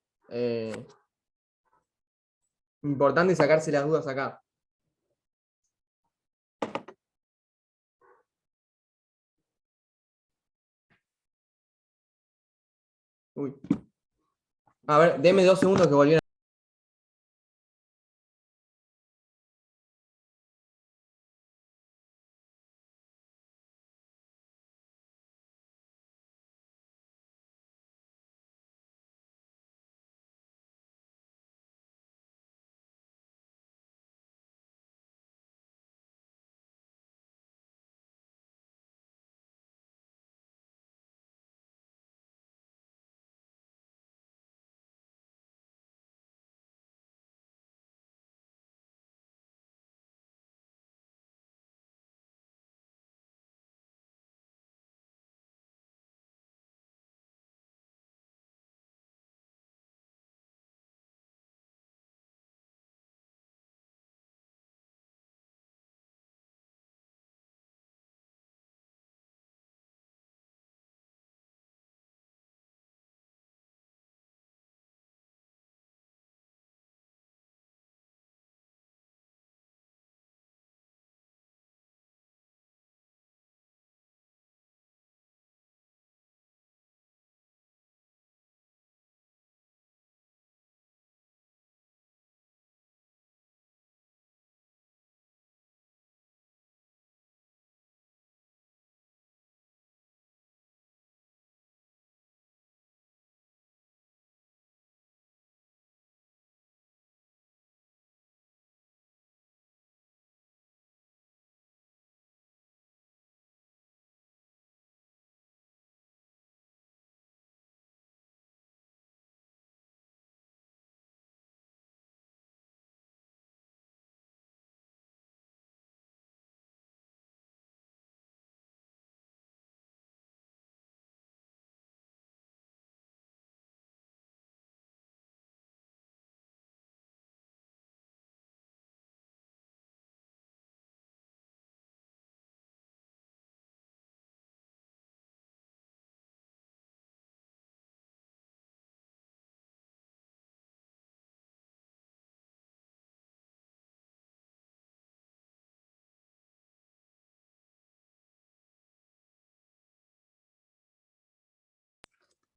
Importante sacarse las dudas acá. Uy. A ver, deme 2 segundos que volvieron.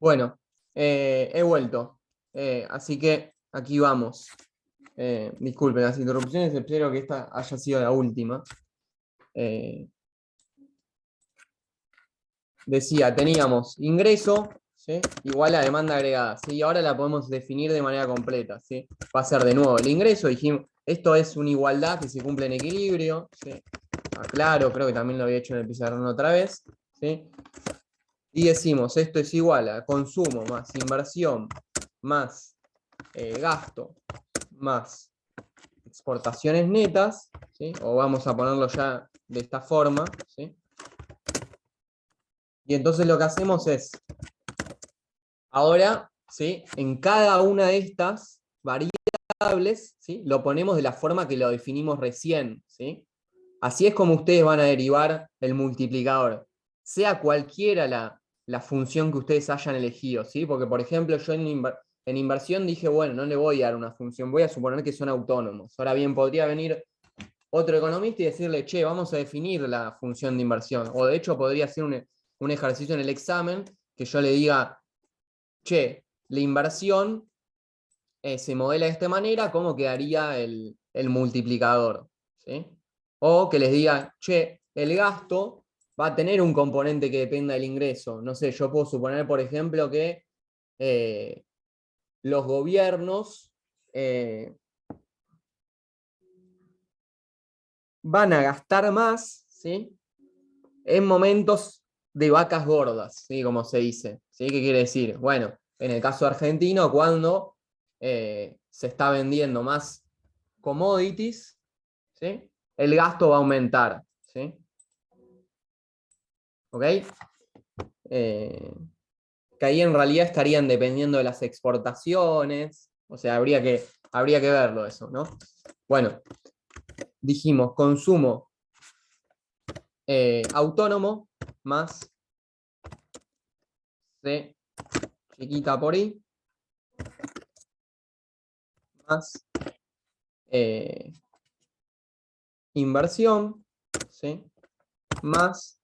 Bueno, he vuelto. Así que aquí vamos. Disculpen las interrupciones, espero que esta haya sido la última. Decía, teníamos ingreso, ¿sí? Igual a demanda agregada, ¿sí? Y ahora la podemos definir de manera completa, ¿sí? Va a ser de nuevo el ingreso, dijimos, esto es una igualdad que se cumple en equilibrio, ¿sí? Aclaro, creo que también lo había hecho en el pizarrón otra vez, ¿sí? Y decimos, esto es igual a consumo más inversión más gasto más exportaciones netas, ¿sí? O vamos a ponerlo ya de esta forma, ¿sí? Y entonces lo que hacemos es, ahora, ¿sí? En cada una de estas variables, ¿sí? Lo ponemos de la forma que lo definimos recién, ¿sí? Así es como ustedes van a derivar el multiplicador, sea cualquiera la función que ustedes hayan elegido, ¿sí? Porque, por ejemplo, yo en inversión dije, bueno, no le voy a dar una función, voy a suponer que son autónomos. Ahora bien, podría venir otro economista y decirle, che, vamos a definir la función de inversión. O de hecho podría ser un ejercicio en el examen que yo le diga, che, la inversión se modela de esta manera, ¿cómo quedaría el multiplicador? ¿Sí? O que les diga, che, el gasto va a tener un componente que dependa del ingreso. No sé, yo puedo suponer, por ejemplo, que los gobiernos van a gastar más, ¿sí? En momentos de vacas gordas, ¿sí? Como se dice. ¿Sí? ¿Qué quiere decir? Bueno, en el caso argentino, cuando se está vendiendo más commodities, ¿sí? El gasto va a aumentar, ¿sí? ¿Ok? Que ahí en realidad estarían dependiendo de las exportaciones, o sea, habría que verlo eso, ¿no? Bueno, dijimos consumo autónomo más C chiquita por I más inversión, ¿sí? Más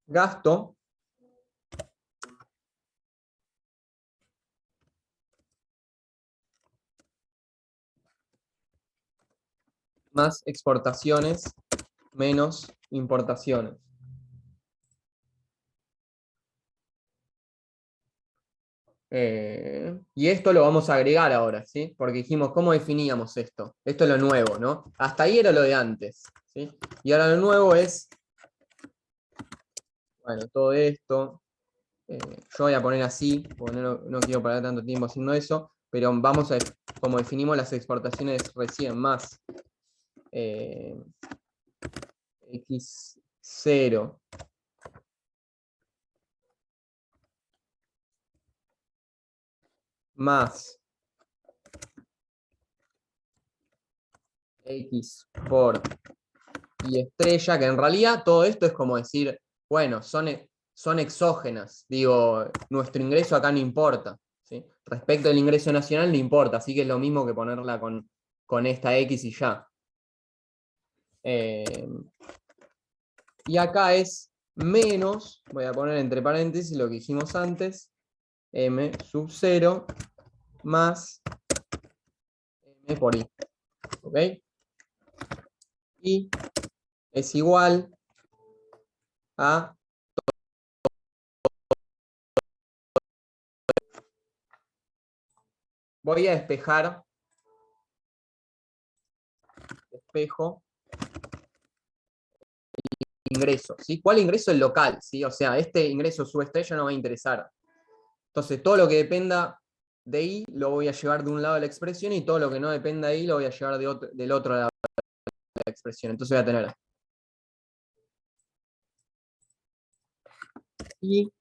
gasto más exportaciones menos importaciones. Y esto lo vamos a agregar ahora, ¿sí? Porque dijimos, ¿cómo definíamos esto? Esto es lo nuevo, ¿no? Hasta ahí era lo de antes, ¿sí? Y ahora lo nuevo es, bueno, todo esto, yo voy a poner así, porque no quiero parar tanto tiempo haciendo eso, pero vamos a, como definimos las exportaciones recién, más X0 más X por Y estrella, que en realidad todo esto es como decir, bueno, son exógenas, digo, nuestro ingreso acá no importa, ¿sí? Respecto al ingreso nacional no importa, así que es lo mismo que ponerla con esta X y ya. Y acá es menos, voy a poner entre paréntesis lo que dijimos antes, M sub 0 más M por I. ¿Ok? Y es igual a... Voy a despejar. Despejo. Ingreso, ¿sí? ¿Cuál ingreso? El local, ¿sí? O sea, este ingreso subestrella no va a interesar. Entonces, todo lo que dependa de I lo voy a llevar de un lado de la expresión y todo lo que no dependa de I lo voy a llevar del otro lado de la expresión. Entonces voy a tener I,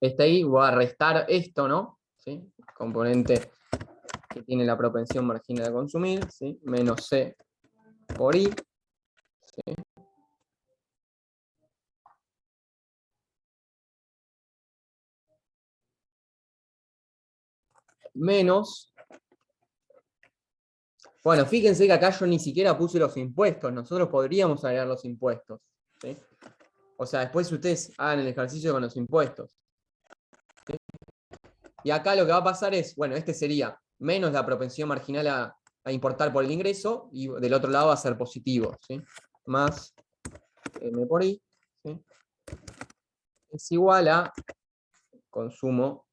este I, voy a restar esto, ¿no? ¿Sí? Componente que tiene la propensión marginal a consumir, ¿sí? Menos C por I, ¿sí? Menos, bueno, fíjense que acá yo ni siquiera puse los impuestos, nosotros podríamos agregar los impuestos, ¿sí? O sea, después ustedes hagan el ejercicio con los impuestos. ¿Sí? Y acá lo que va a pasar es, bueno, este sería menos la propensión marginal a importar por el ingreso, y del otro lado va a ser positivo, ¿sí? Más M por I, ¿sí? Es igual a consumo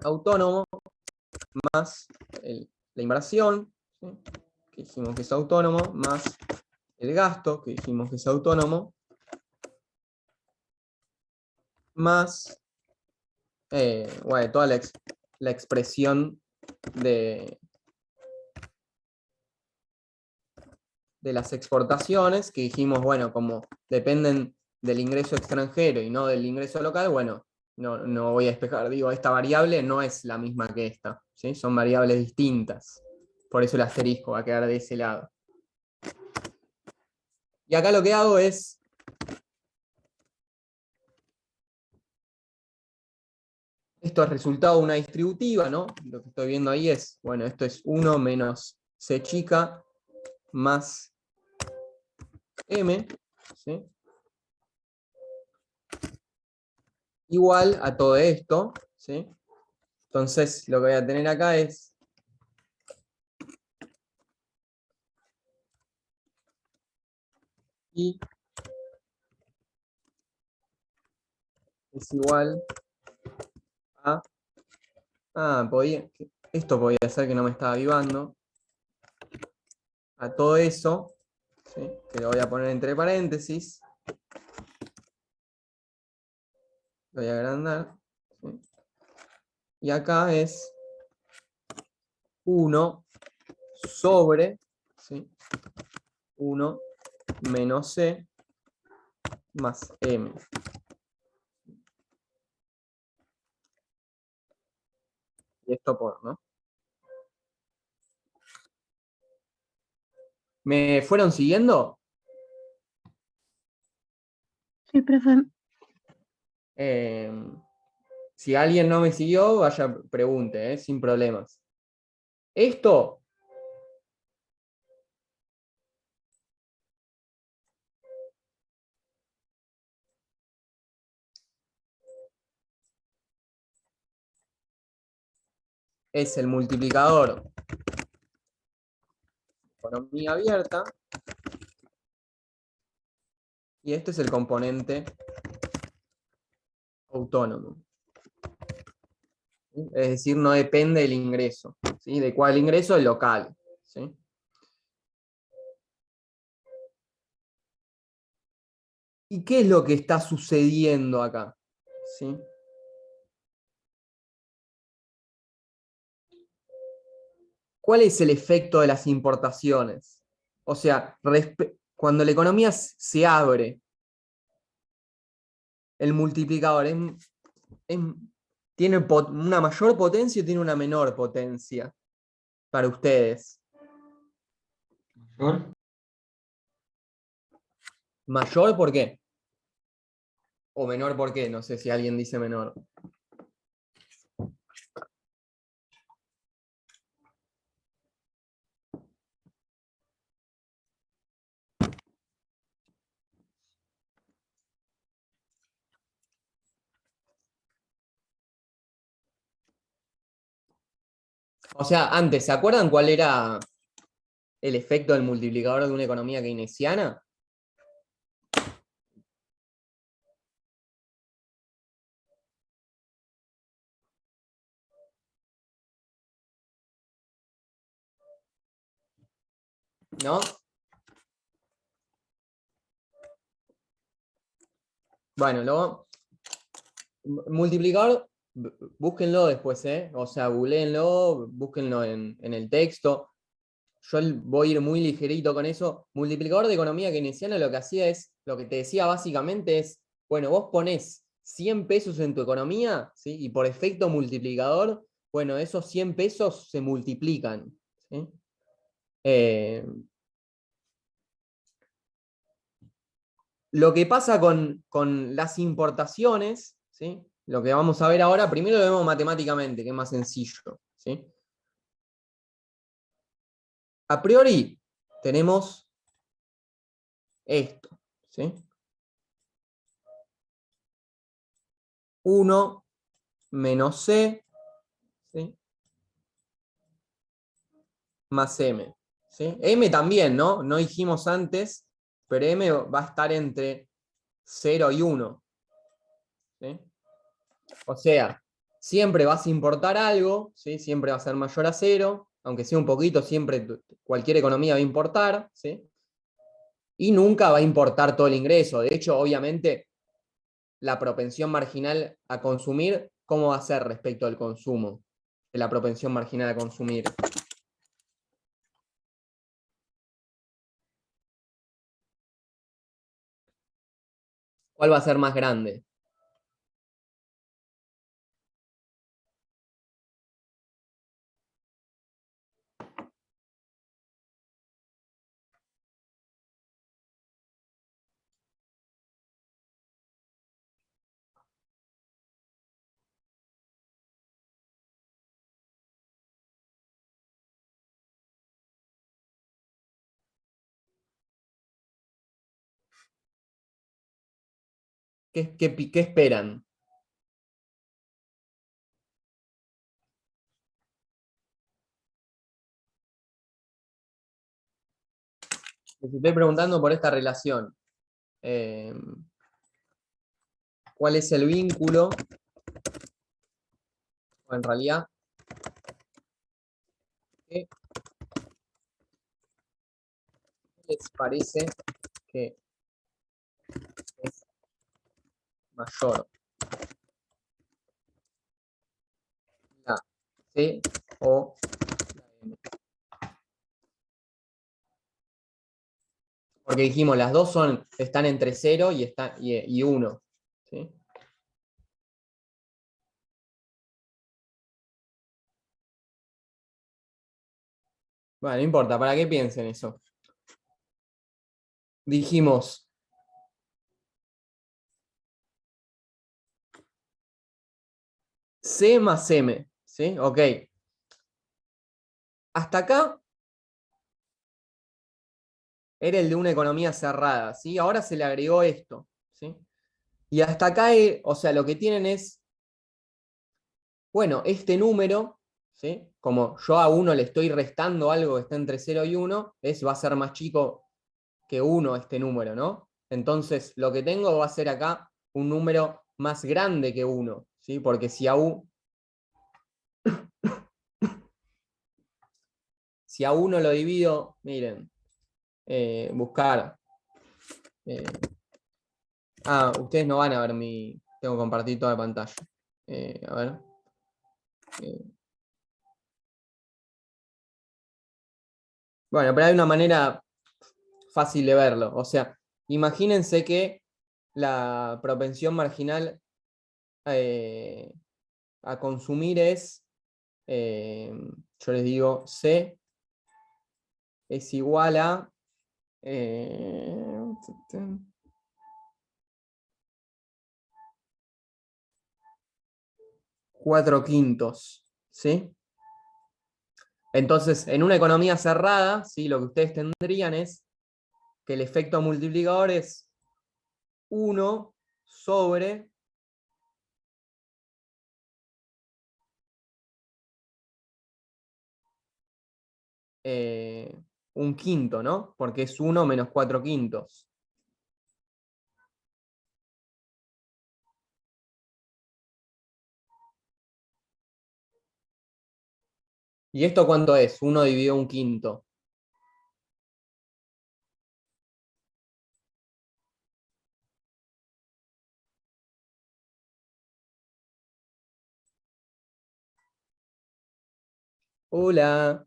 autónomo más la inversión, ¿sí? Que dijimos que es autónomo, más el gasto, que dijimos que es autónomo, más bueno, toda la expresión de las exportaciones, que dijimos, bueno, como dependen del ingreso extranjero y no del ingreso local, bueno, no voy a despejar, digo, esta variable no es la misma que esta, ¿sí? Son variables distintas. Por eso el asterisco va a quedar de ese lado. Y acá lo que hago es esto es resultado de una distributiva, ¿no? Lo que estoy viendo ahí es, bueno, esto es 1 menos C chica más M, ¿sí? Igual a todo esto, ¿sí? Entonces lo que voy a tener acá es I es igual a... esto podía ser que no me estaba avivando. A todo eso, ¿sí? Que lo voy a poner entre paréntesis. Lo voy a agrandar. ¿Sí? Y acá es 1 sobre, ¿sí? 1 menos C más M. Y esto por, ¿no? ¿Me fueron siguiendo? Sí, profe. Si alguien no me siguió, vaya, pregunte, sin problemas. Esto es el multiplicador de economía abierta, y este es el componente autónomo. ¿Sí? Es decir, no depende del ingreso. ¿Sí? ¿De cuál ingreso? El local. ¿Sí? ¿Y qué es lo que está sucediendo acá? ¿Sí? ¿Cuál es el efecto de las importaciones? O sea, cuando la economía se abre, el multiplicador tiene una mayor potencia o tiene una menor potencia para ustedes. ¿Mayor? ¿Mayor por qué? ¿O menor por qué? No sé si alguien dice menor. O sea, antes, ¿se acuerdan cuál era el efecto del multiplicador de una economía keynesiana? ¿No? Bueno, multiplicador, búsquenlo después, ¿eh? O sea, googleenlo, búsquenlo en el texto. Yo voy a ir muy ligerito con eso. Multiplicador de economía keynesiana lo que hacía es, lo que te decía básicamente es, bueno, vos ponés 100 pesos en tu economía, ¿sí? Y por efecto multiplicador, bueno, esos 100 pesos se multiplican, ¿sí? Lo que pasa con las importaciones, ¿sí? Lo que vamos a ver ahora, primero lo vemos matemáticamente, que es más sencillo, ¿sí? A priori tenemos esto, ¿sí? 1 menos C, ¿sí? Más M. ¿Sí? M también, ¿no? No dijimos antes, pero M va a estar entre 0 y 1. ¿Sí? O sea, siempre vas a importar algo, ¿sí? Siempre va a ser mayor a 0, aunque sea un poquito, siempre cualquier economía va a importar, ¿sí? Y nunca va a importar todo el ingreso. De hecho, obviamente, la propensión marginal a consumir, ¿cómo va a ser respecto al consumo? De la propensión marginal a consumir. ¿Cuál va a ser más grande? ¿Qué esperan? Les estoy preguntando por esta relación. ¿Cuál es el vínculo? O en realidad, ¿qué les parece que es mayor? ¿La C o la M? Porque dijimos, las dos están entre 0 y 1. ¿Sí? Bueno, no importa, ¿para qué piensen eso? Dijimos, C más M, ¿sí? Ok. Hasta acá era el de una economía cerrada, ¿sí? Ahora se le agregó esto, ¿sí? Y hasta acá, o sea, lo que tienen es, bueno, este número, ¿sí? Como yo a 1 le estoy restando algo que está entre 0 y 1, va a ser más chico que 1 este número, ¿no? Entonces, lo que tengo va a ser acá un número más grande que 1, ¿sí? Porque si a 1 lo divido, miren, buscar. Ustedes no van a ver tengo que compartir toda la pantalla. A ver. Bueno, pero hay una manera fácil de verlo. O sea, imagínense que la propensión marginal a consumir es, yo les digo, C es igual a 4/5, ¿sí? Entonces, en una economía cerrada, ¿sí? Lo que ustedes tendrían es que el efecto multiplicador es 1 sobre un quinto, ¿no? Porque es 1 menos 4/5. ¿Y esto cuánto es? 1 dividido un quinto. Hola.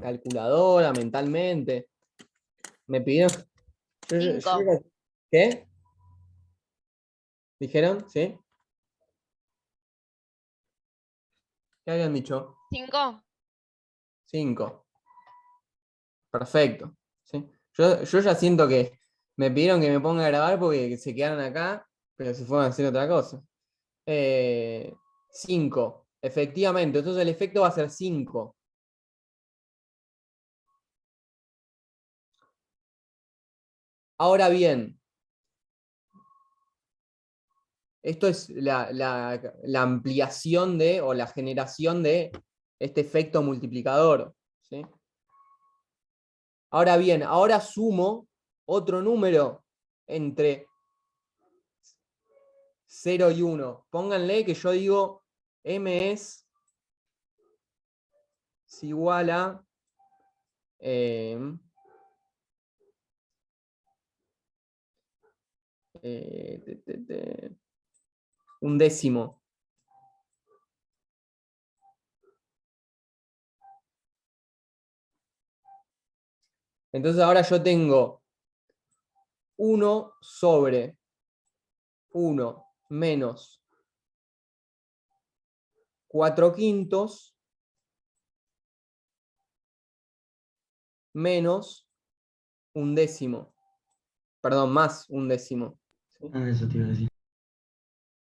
Calculadora, mentalmente. Me pidieron. ¿Qué? ¿Dijeron? ¿Sí? ¿Qué habían dicho? 5. 5. Perfecto. ¿Sí? Yo ya siento que me pidieron que me ponga a grabar porque se quedaron acá, pero se fueron a hacer otra cosa. 5. Efectivamente, entonces el efecto va a ser 5. Ahora bien, esto es la ampliación o la generación de este efecto multiplicador, ¿sí? Ahora bien, ahora sumo otro número entre 0 y 1. Pónganle que yo digo m es igual a un décimo. Entonces ahora yo tengo 1 sobre 1 menos 4/5 menos un décimo. Perdón, más un décimo. ¿Sí? Ah, eso te iba a decir.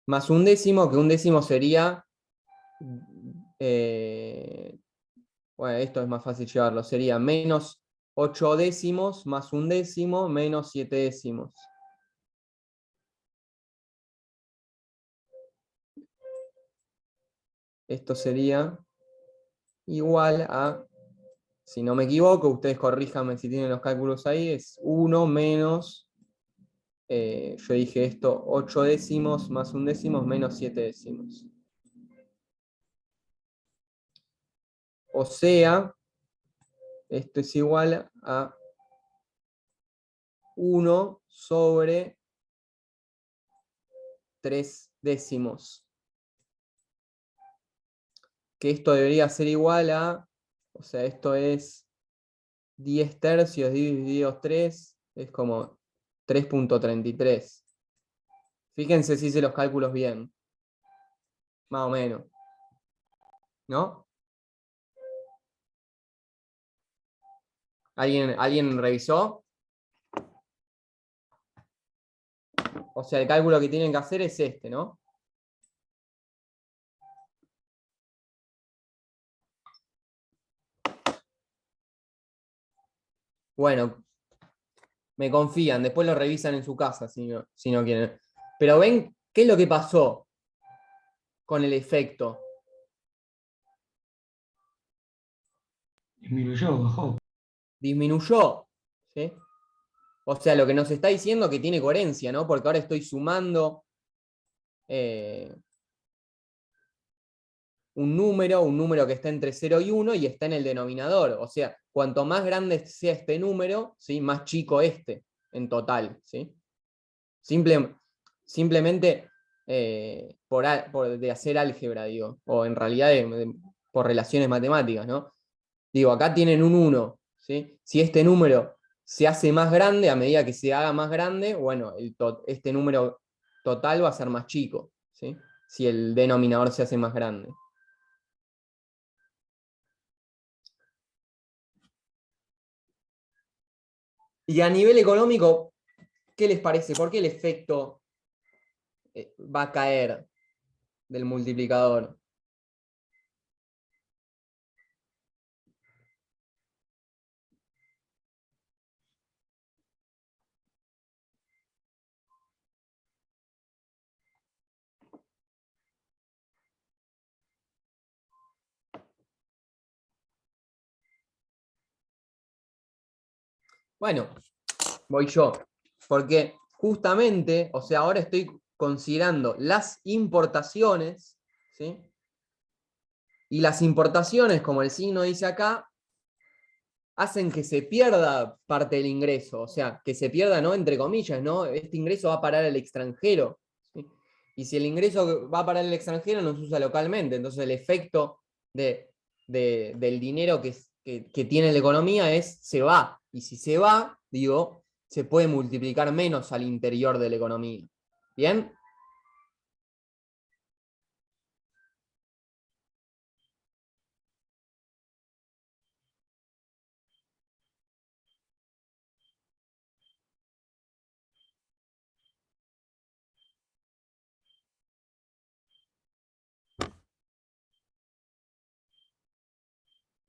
Más un décimo, que un décimo sería... bueno, esto es más fácil llevarlo. Sería menos 8 décimos más un décimo menos 7 décimos. Esto sería igual a, si no me equivoco, ustedes corríjanme si tienen los cálculos ahí, es 1 menos, yo dije esto, 8 décimos más un décimo menos 7 décimos. O sea, esto es igual a 1 sobre 3 décimos. Que esto debería ser igual a, o sea, esto es 10 tercios divididos 3, es como 3.33. Fíjense si hice los cálculos bien. Más o menos. ¿No? ¿Alguien revisó? O sea, el cálculo que tienen que hacer es este, ¿no? Bueno, me confían, después lo revisan en su casa si no quieren. Pero ven, ¿qué es lo que pasó con el efecto? Disminuyó, bajó. Disminuyó, ¿sí? O sea, lo que nos está diciendo que tiene coherencia, ¿no? Porque ahora estoy sumando un número que está entre 0 y 1 y está en el denominador. O sea, cuanto más grande sea este número, ¿sí? Más chico este en total, ¿sí? Simplemente de hacer álgebra, digo, o en realidad por relaciones matemáticas, ¿no? Digo, acá tienen un 1, ¿sí? Si este número se hace más grande, a medida que se haga más grande, bueno, este número total va a ser más chico, ¿sí? Si el denominador se hace más grande. Y a nivel económico, ¿qué les parece? ¿Por qué el efecto va a caer del multiplicador? Bueno, voy yo. Porque justamente, o sea, ahora estoy considerando las importaciones, ¿sí? Y las importaciones, como el signo dice acá, hacen que se pierda parte del ingreso, o sea, que se pierda, ¿no? Entre comillas, ¿no? Este ingreso va a parar al extranjero, ¿sí? Y si el ingreso va a parar al extranjero, no se usa localmente, entonces el efecto del dinero que tiene la economía se va, y si se va, digo, se puede multiplicar menos al interior de la economía. ¿Bien?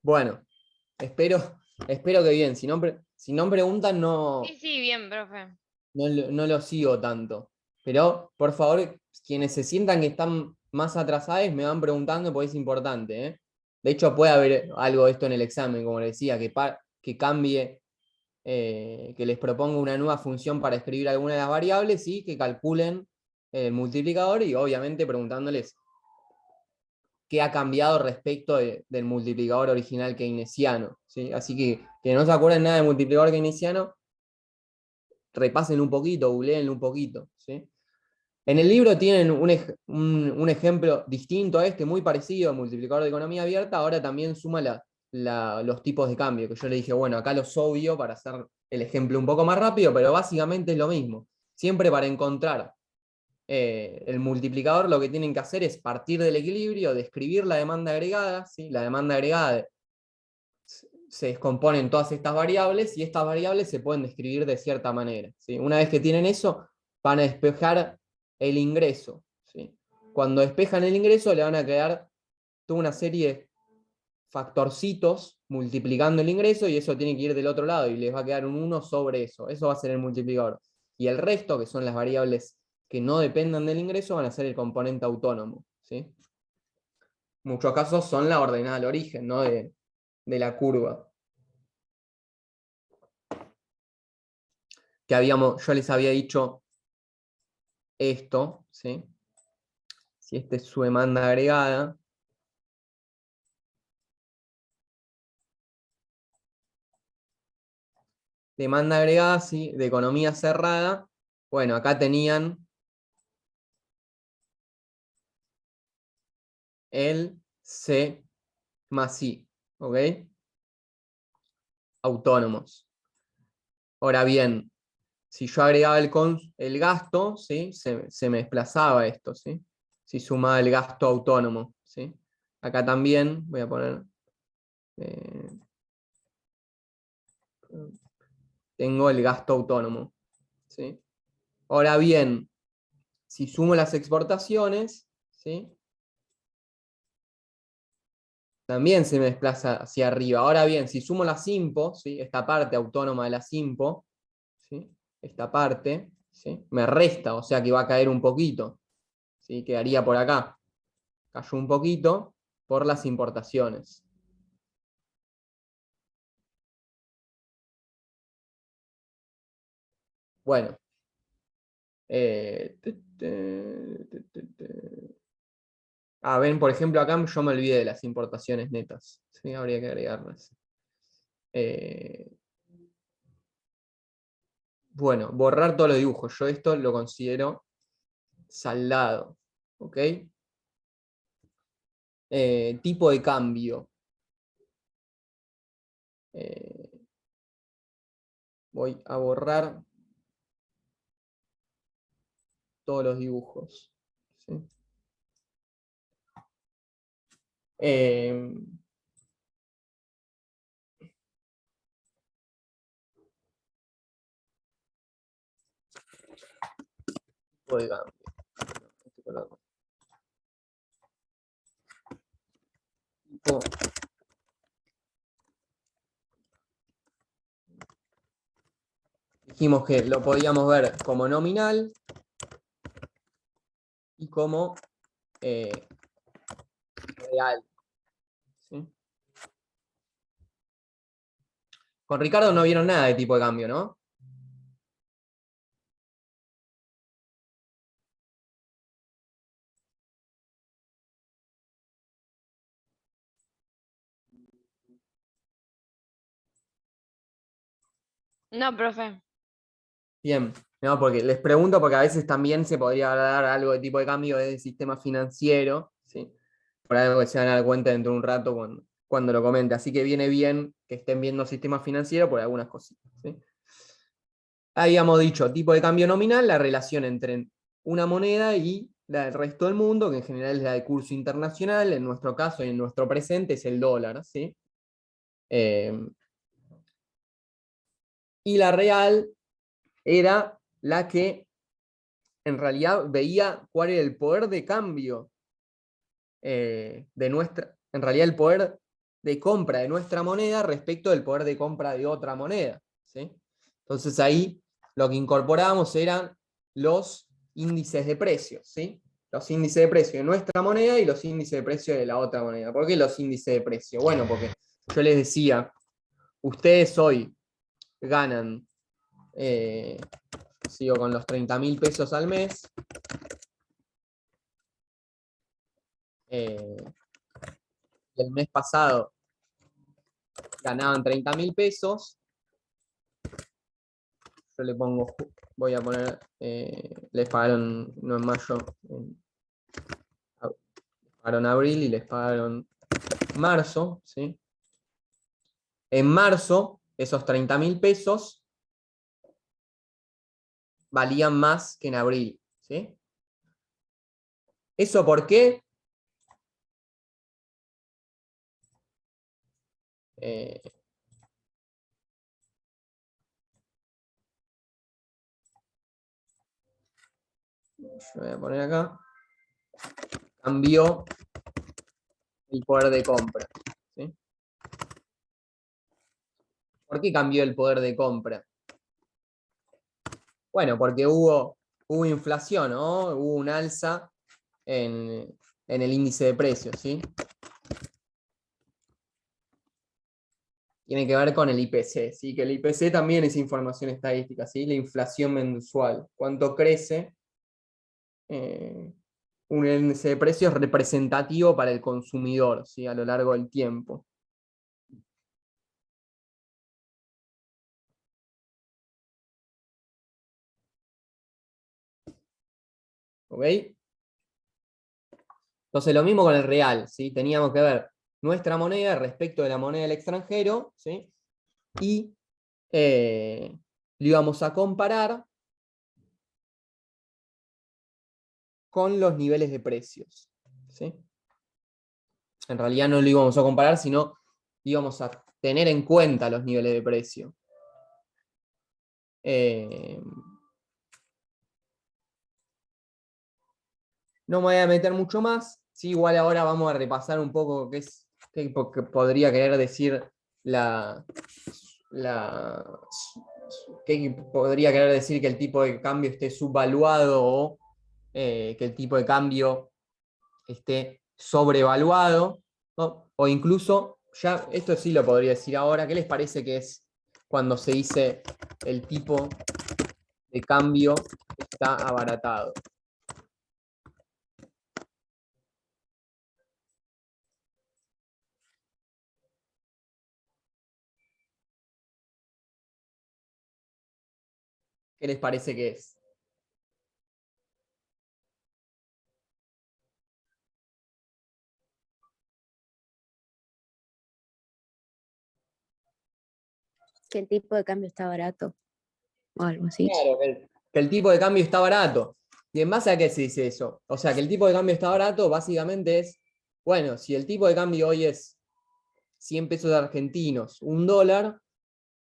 Bueno, espero que bien, si Si no preguntan, no, Sí, sí, bien, profe. no lo sigo tanto. Pero, por favor, quienes se sientan que están más atrasados, me van preguntando porque es importante, ¿eh? De hecho, puede haber algo de esto en el examen, como les decía, que cambie, que les proponga una nueva función para escribir alguna de las variables y que calculen el multiplicador y obviamente preguntándoles qué ha cambiado respecto del multiplicador original keynesiano, ¿sí? Así que no se acuerden nada del multiplicador keynesiano, repasen un poquito, googleenlo un poquito, ¿sí? En el libro tienen un ejemplo distinto a este, muy parecido al multiplicador de economía abierta, ahora también suma los tipos de cambio, que yo le dije, bueno, acá los obvio para hacer el ejemplo un poco más rápido, pero básicamente es lo mismo. Siempre para encontrar el multiplicador lo que tienen que hacer es partir del equilibrio, describir la demanda agregada, ¿sí? La demanda agregada se descompone en todas estas variables y estas variables se pueden describir de cierta manera, ¿sí? Una vez que tienen eso, van a despejar el ingreso, ¿sí? Cuando despejan el ingreso le van a quedar toda una serie de factorcitos multiplicando el ingreso y eso tiene que ir del otro lado y les va a quedar un 1 sobre eso. Eso va a ser el multiplicador. Y el resto, que son las variables que no dependan del ingreso, van a ser el componente autónomo, ¿sí? Muchos casos son la ordenada al origen, ¿no? de la curva. Yo les había dicho esto, ¿sí? Si esta es su demanda agregada, demanda agregada, ¿sí? De economía cerrada, bueno, acá tenían el C más I, ¿ok? Autónomos. Ahora bien, si yo agregaba el gasto, ¿sí? Se me desplazaba esto, ¿sí? Si sumaba el gasto autónomo, ¿sí? Acá también voy a poner... tengo el gasto autónomo, ¿sí? Ahora bien, si sumo las exportaciones, ¿sí? También se me desplaza hacia arriba. Ahora bien, si sumo las IMPO, ¿sí? Esta parte autónoma de las IMPO, ¿sí? Esta parte, ¿sí? Me resta, o sea que va a caer un poquito, ¿sí? Quedaría por acá. Cayó un poquito por las importaciones. Bueno. Ven, por ejemplo, acá yo me olvidé de las importaciones netas. ¿Sí? Habría que agregarlas. Bueno, borrar todos los dibujos. Yo esto lo considero saldado. ¿Ok? Tipo de cambio. Voy a borrar todos los dibujos. ¿Sí? Tipo de cambio. Tipo dijimos que lo podíamos ver como nominal y como real. ¿Sí? Con Ricardo no vieron nada de tipo de cambio, ¿no? No, profe. Bien, no, porque les pregunto porque a veces también se podría dar algo de tipo de cambio del sistema financiero, ¿sí? Por algo que se van a dar cuenta dentro de un rato cuando lo comente. Así que viene bien que estén viendo sistema financiero por algunas cositas, ¿sí? Habíamos dicho, tipo de cambio nominal, la relación entre una moneda y la del resto del mundo, que en general es la de curso internacional, en nuestro caso y en nuestro presente es el dólar, ¿sí? Y la real era la que en realidad veía cuál era el poder de cambio de nuestra, en realidad el poder de compra de nuestra moneda respecto del poder de compra de otra moneda, ¿sí? Entonces ahí lo que incorporábamos eran los índices de precios, ¿sí? Los índices de precio de nuestra moneda y los índices de precio de la otra moneda. ¿Por qué los índices de precio? Bueno, porque yo les decía, ustedes hoy ganan, sigo con los 30.000 pesos al mes, el mes pasado ganaban 30.000 pesos, yo le pongo, voy a poner, les pagaron, no en mayo, les pagaron abril y les pagaron marzo, ¿sí? En marzo, esos 30.000 pesos valían más que en abril, ¿sí? ¿Eso por qué? Yo voy a poner acá, cambió el poder de compra, ¿sí? ¿Por qué cambió el poder de compra? Bueno, porque hubo inflación, ¿no? Hubo un alza en el índice de precios, ¿sí? Tiene que ver con el IPC, ¿sí? Que el IPC también es información estadística, ¿sí? La inflación mensual. ¿Cuánto crece? Un índice de precios representativo para el consumidor, ¿sí? A lo largo del tiempo. ¿Ok? Entonces lo mismo con el real, ¿sí? Teníamos que ver nuestra moneda respecto de la moneda del extranjero, ¿sí? Y lo íbamos a comparar con los niveles de precios, ¿sí? En realidad no lo íbamos a comparar, sino íbamos a tener en cuenta los niveles de precio. No me voy a meter mucho más, ¿sí? Igual ahora vamos a repasar un poco qué podría querer decir qué podría querer decir que el tipo de cambio esté subvaluado o que el tipo de cambio esté sobrevaluado, ¿no? O incluso, ya esto sí lo podría decir ahora, ¿qué les parece que es cuando se dice el tipo de cambio está abaratado? ¿Qué les parece que es? Que el tipo de cambio está barato o algo así. Claro, que el tipo de cambio está barato. ¿Y en base a qué se dice eso? O sea, que el tipo de cambio está barato, básicamente es, bueno, si el tipo de cambio hoy es 100 pesos argentinos, $1,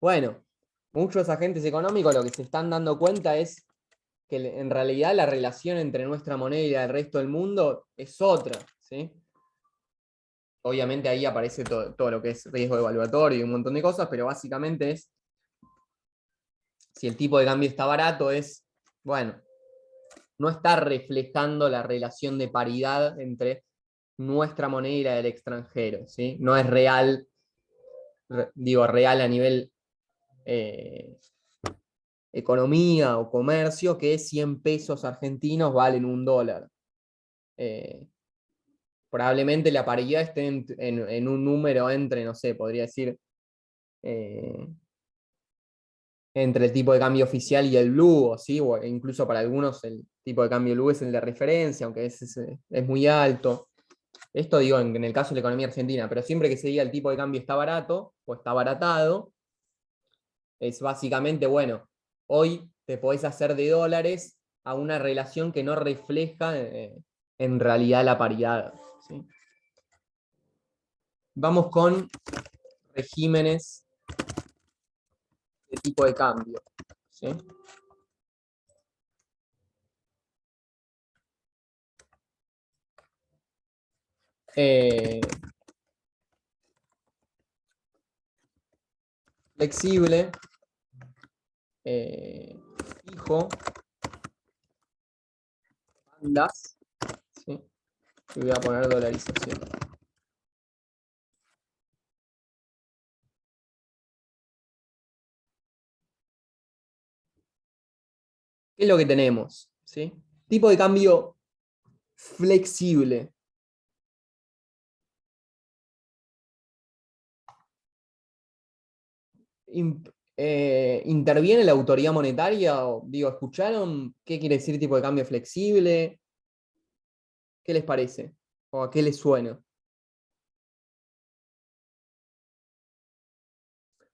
bueno, muchos agentes económicos lo que se están dando cuenta es que en realidad la relación entre nuestra moneda y la del resto del mundo es otra, ¿sí? Obviamente ahí aparece todo lo que es riesgo evaluatorio y un montón de cosas, pero básicamente es, si el tipo de cambio está barato, es, bueno, no está reflejando la relación de paridad entre nuestra moneda y la del extranjero, ¿sí? No es real, digo, real a nivel economía o comercio, que 100 pesos argentinos valen $1. Probablemente la paridad esté en un número entre, no sé, podría decir, entre el tipo de cambio oficial y el blue, ¿sí? O incluso para algunos el tipo de cambio blue es el de referencia, aunque es muy alto. Esto digo en el caso de la economía argentina, pero siempre que se diga el tipo de cambio está barato o está abaratado, es básicamente, bueno, hoy te podés hacer de dólares a una relación que no refleja en realidad la paridad, ¿sí? Vamos con regímenes de tipo de cambio, ¿sí? Flexible, fijo, demandas, ¿sí? Y voy a poner dolarización. ¿Qué es lo que tenemos? ¿Sí? Tipo de cambio flexible. ¿Interviene la autoridad monetaria? Digo, ¿escucharon qué quiere decir tipo de cambio flexible? ¿Qué les parece? ¿O a qué les suena?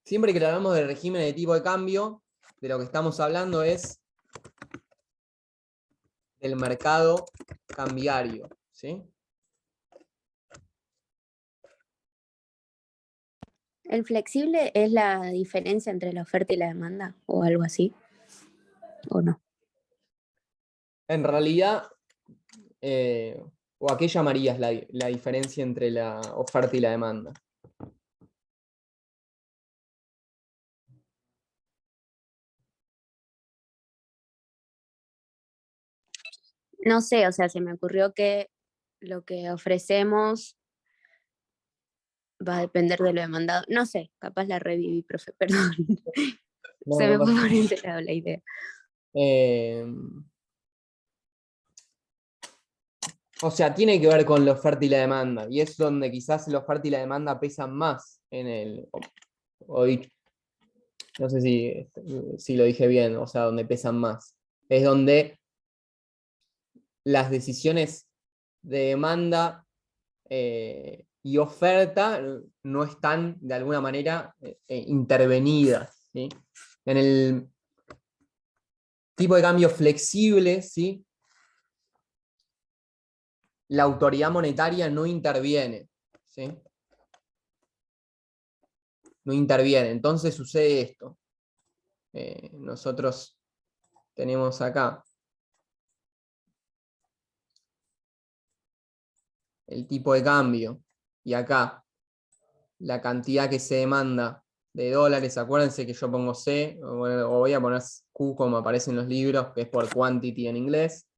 Siempre que hablamos del régimen de tipo de cambio, de lo que estamos hablando es del mercado cambiario, ¿sí? ¿El flexible es la diferencia entre la oferta y la demanda o algo así? ¿O no? En realidad, ¿o a qué llamarías la diferencia entre la oferta y la demanda? No sé, o sea, se me ocurrió que lo que ofrecemos va a depender de lo demandado. No sé, capaz la reviví, profe, perdón. No, Se no me fue pasa por nada. ese lado la idea. O sea, tiene que ver con la oferta y la demanda, y es donde quizás la oferta y la demanda pesan más en el. No sé si lo dije bien, o sea, donde pesan más. Es donde las decisiones de demanda y oferta no están de alguna manera intervenidas, ¿sí? En el tipo de cambio flexible, ¿sí? La autoridad monetaria no interviene, ¿sí? No interviene. Entonces sucede esto. Nosotros tenemos acá el tipo de cambio y acá la cantidad que se demanda de dólares. Acuérdense que yo pongo C, o voy a poner Q como aparece en los libros, que es por quantity en inglés.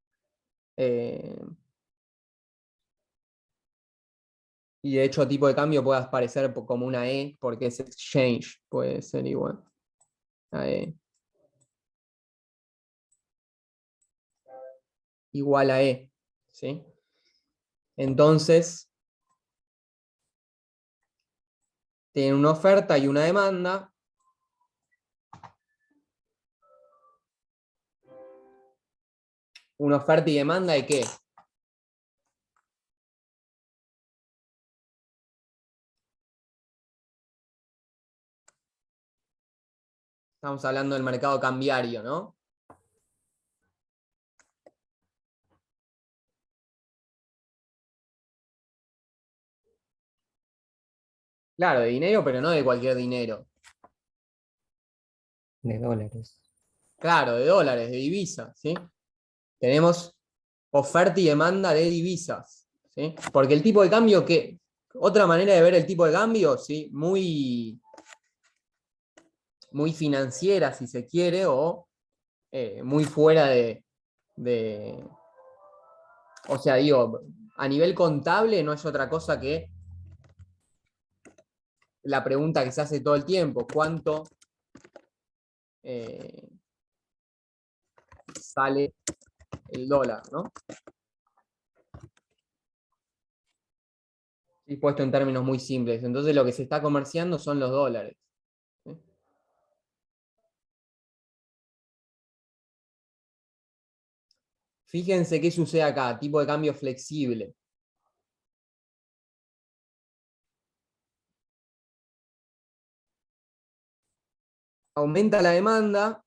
Y de hecho tipo de cambio puede aparecer como una E, porque es exchange, puede ser igual a E. Igual a E, ¿sí? Entonces, tiene una oferta y una demanda. ¿Una oferta y demanda de qué? Estamos hablando del mercado cambiario, ¿no? Claro, de dinero, pero no de cualquier dinero. De dólares. Claro, de dólares, de divisas, ¿sí? Tenemos oferta y demanda de divisas, ¿sí? Porque el tipo de cambio, que otra manera de ver el tipo de cambio, ¿sí? Muy financiera, si se quiere, o muy fuera o sea, digo, a nivel contable no es otra cosa que la pregunta que se hace todo el tiempo: ¿cuánto sale el dólar, ¿no? Y puesto en términos muy simples. Entonces lo que se está comerciando son los dólares, ¿sí? Fíjense qué sucede acá, tipo de cambio flexible. Aumenta la demanda.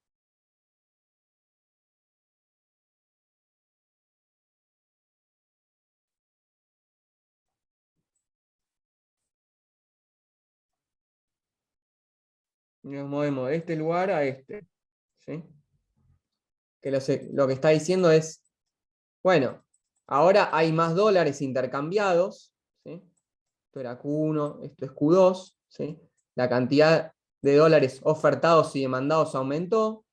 Y nos movemos de este lugar a este, ¿sí? Que lo que está diciendo es, bueno, ahora hay más dólares intercambiados, ¿sí? Esto era Q1, esto es Q2, ¿sí? La cantidad de dólares ofertados y demandados aumentó,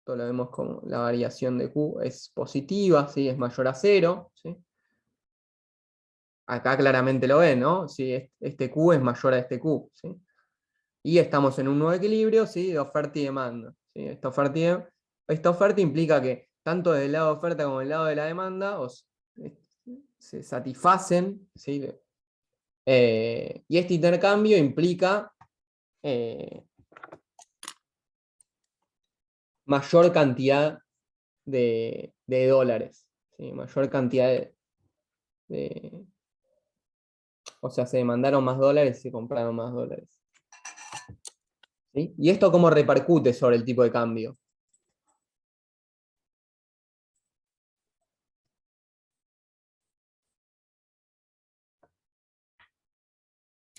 esto lo vemos como la variación de Q es positiva, ¿sí? Es mayor a 0, ¿sí? Acá claramente lo ven, ¿no? ¿Sí? Este Q es mayor a este Q, ¿sí? Y estamos en un nuevo equilibrio, ¿sí? De oferta y demanda, ¿sí? Esta oferta implica que tanto del lado de oferta como del lado de la demanda se satisfacen, ¿sí? Y este intercambio implica mayor cantidad de dólares, ¿sí? Mayor cantidad o sea, se demandaron más dólares y se compraron más dólares. ¿Sí? ¿Y esto cómo repercute sobre el tipo de cambio?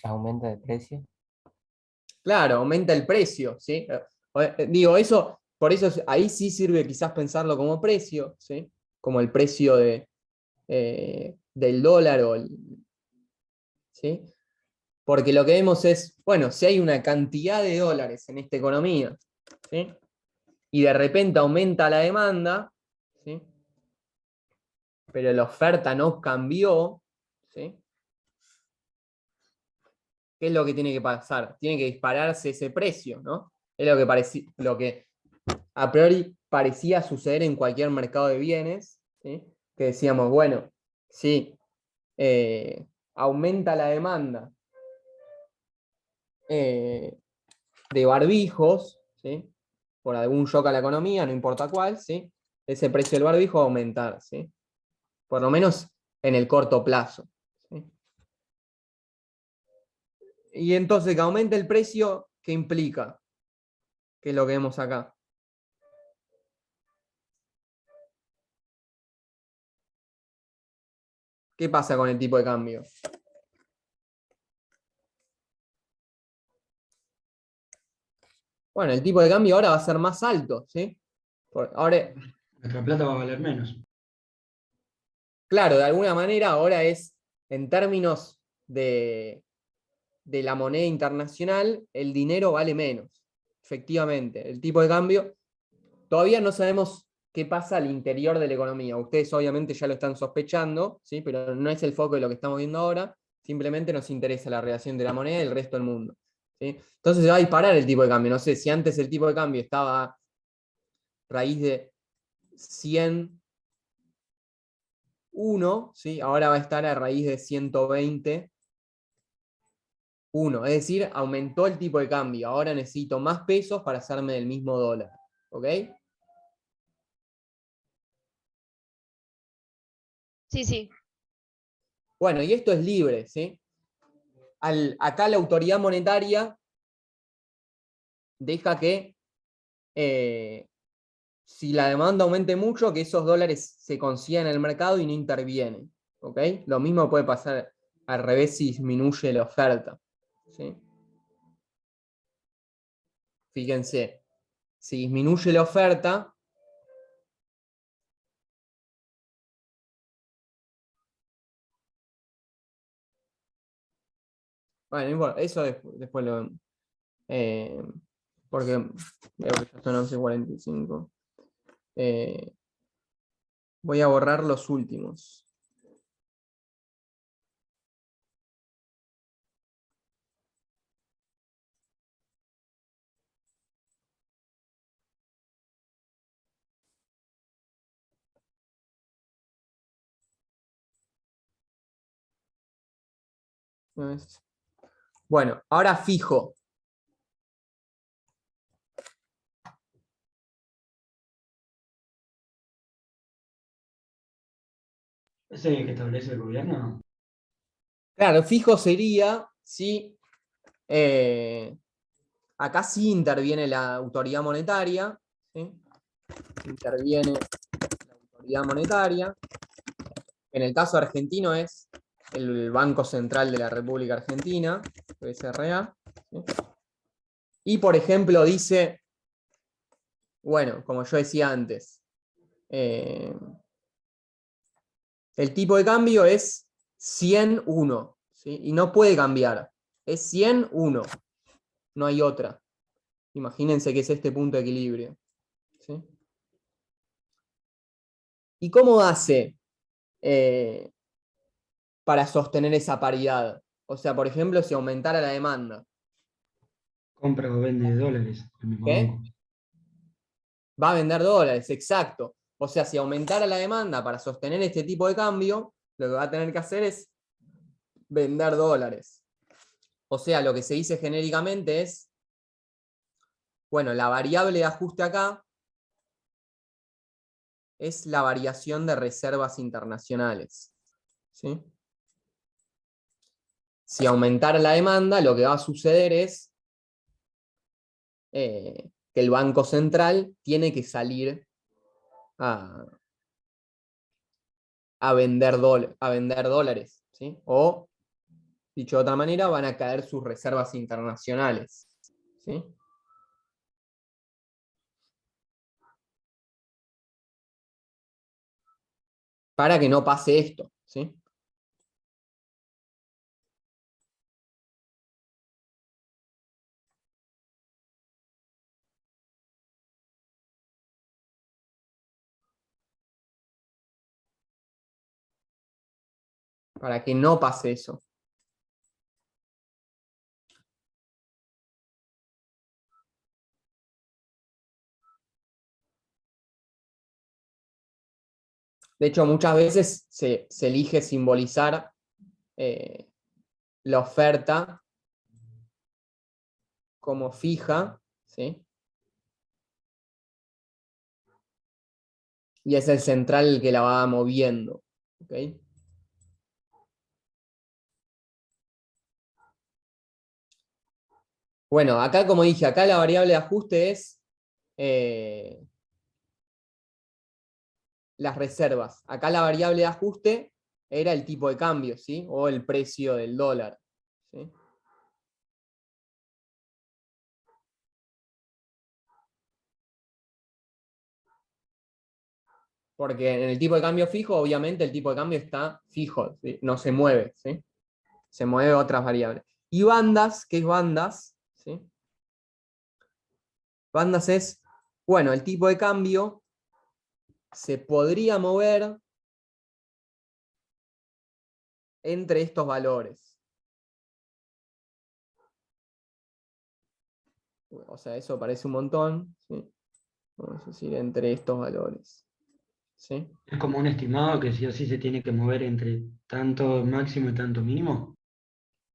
¿Aumenta de precio? Claro, aumenta el precio, ¿sí? Digo, por eso ahí sí sirve quizás pensarlo como precio, ¿sí? Como el precio del dólar, ¿sí? Porque lo que vemos es, bueno, si hay una cantidad de dólares en esta economía, ¿sí? Y de repente aumenta la demanda, ¿sí? Pero la oferta no cambió, ¿sí? ¿Qué es lo que tiene que pasar? Tiene que dispararse ese precio, ¿no? Es lo que a priori parecía suceder en cualquier mercado de bienes, ¿sí? Que decíamos, bueno, sí, aumenta la demanda de barbijos, ¿sí? Por algún shock a la economía, no importa cuál, ¿sí? Ese precio del barbijo va a aumentar, ¿sí? Por lo menos en el corto plazo, ¿sí? Y entonces que aumente el precio, ¿qué implica? Que es lo que vemos acá. ¿Qué pasa con el tipo de cambio? Bueno, el tipo de cambio ahora va a ser más alto, ¿sí? Ahora, Nuestra plata va a valer menos. claro, de alguna manera ahora es, en términos de la moneda internacional, el dinero vale menos. Efectivamente, el tipo de cambio, todavía no sabemos qué pasa al interior de la economía. Ustedes obviamente ya lo están sospechando, ¿sí? Pero no es el foco de lo que estamos viendo ahora, simplemente nos interesa la relación de la moneda y el resto del mundo, ¿sí? Entonces se va a disparar el tipo de cambio. No sé, si antes el tipo de cambio estaba a raíz de 101, ¿sí? Ahora va a estar a raíz de 121. Es decir, aumentó el tipo de cambio. Ahora necesito más pesos para hacerme del mismo dólar. ¿Ok? Sí, sí. Bueno, y esto es libre, ¿sí? Acá la autoridad monetaria deja que si la demanda aumente mucho, que esos dólares se consigan en el mercado y no intervienen. ¿Ok? Lo mismo puede pasar al revés si disminuye la oferta, ¿sí? Fíjense, si disminuye la oferta, bueno, no importa, eso después lo vemos. Porque veo que ya son 11:45. Voy a borrar los últimos. Bueno, ahora fijo. ¿Ese es el que establece el gobierno? Claro, fijo sería si acá sí interviene la autoridad monetaria, ¿sí? Interviene la autoridad monetaria. En el caso argentino es el Banco Central de la República Argentina, BCRA, ¿sí? Y por ejemplo dice, bueno, como yo decía antes, el tipo de cambio es 101, ¿sí? Y no puede cambiar, es 101, no hay otra. Imagínense que es este punto de equilibrio, ¿sí? ¿Y cómo hace para sostener esa paridad? O sea, por ejemplo, si aumentara la demanda, Compra o vende dólares el mismo ¿qué? banco. Va a vender dólares, exacto. O sea, si aumentara la demanda para sostener este tipo de cambio, lo que va a tener que hacer es vender dólares. O sea, lo que se dice genéricamente es, bueno, la variable de ajuste acá es la variación de reservas internacionales. ¿Sí? Si aumentara la demanda, lo que va a suceder es que el Banco Central tiene que salir a vender dólares. ¿Sí? O, dicho de otra manera, van a caer sus reservas internacionales. ¿Sí? Para que no pase esto. ¿Sí? Para que no pase eso. De hecho, muchas veces se elige simbolizar la oferta como fija, ¿sí? Y es el central el que la va moviendo. ¿Ok? Bueno, acá como dije, acá la variable de ajuste es las reservas. Acá la variable de ajuste era el tipo de cambio, ¿sí? O el precio del dólar. ¿Sí? Porque en el tipo de cambio fijo, obviamente el tipo de cambio está fijo, ¿sí? No se mueve, ¿sí? Se mueve otras variables. Y bandas, ¿qué es bandas? ¿Sí? Bandas es, bueno, el tipo de cambio se podría mover entre estos valores. O sea, eso parece un montón, ¿sí? Vamos a decir entre estos valores. ¿Sí? Es como un estimado que sí o sí se tiene que mover entre tanto máximo y tanto mínimo.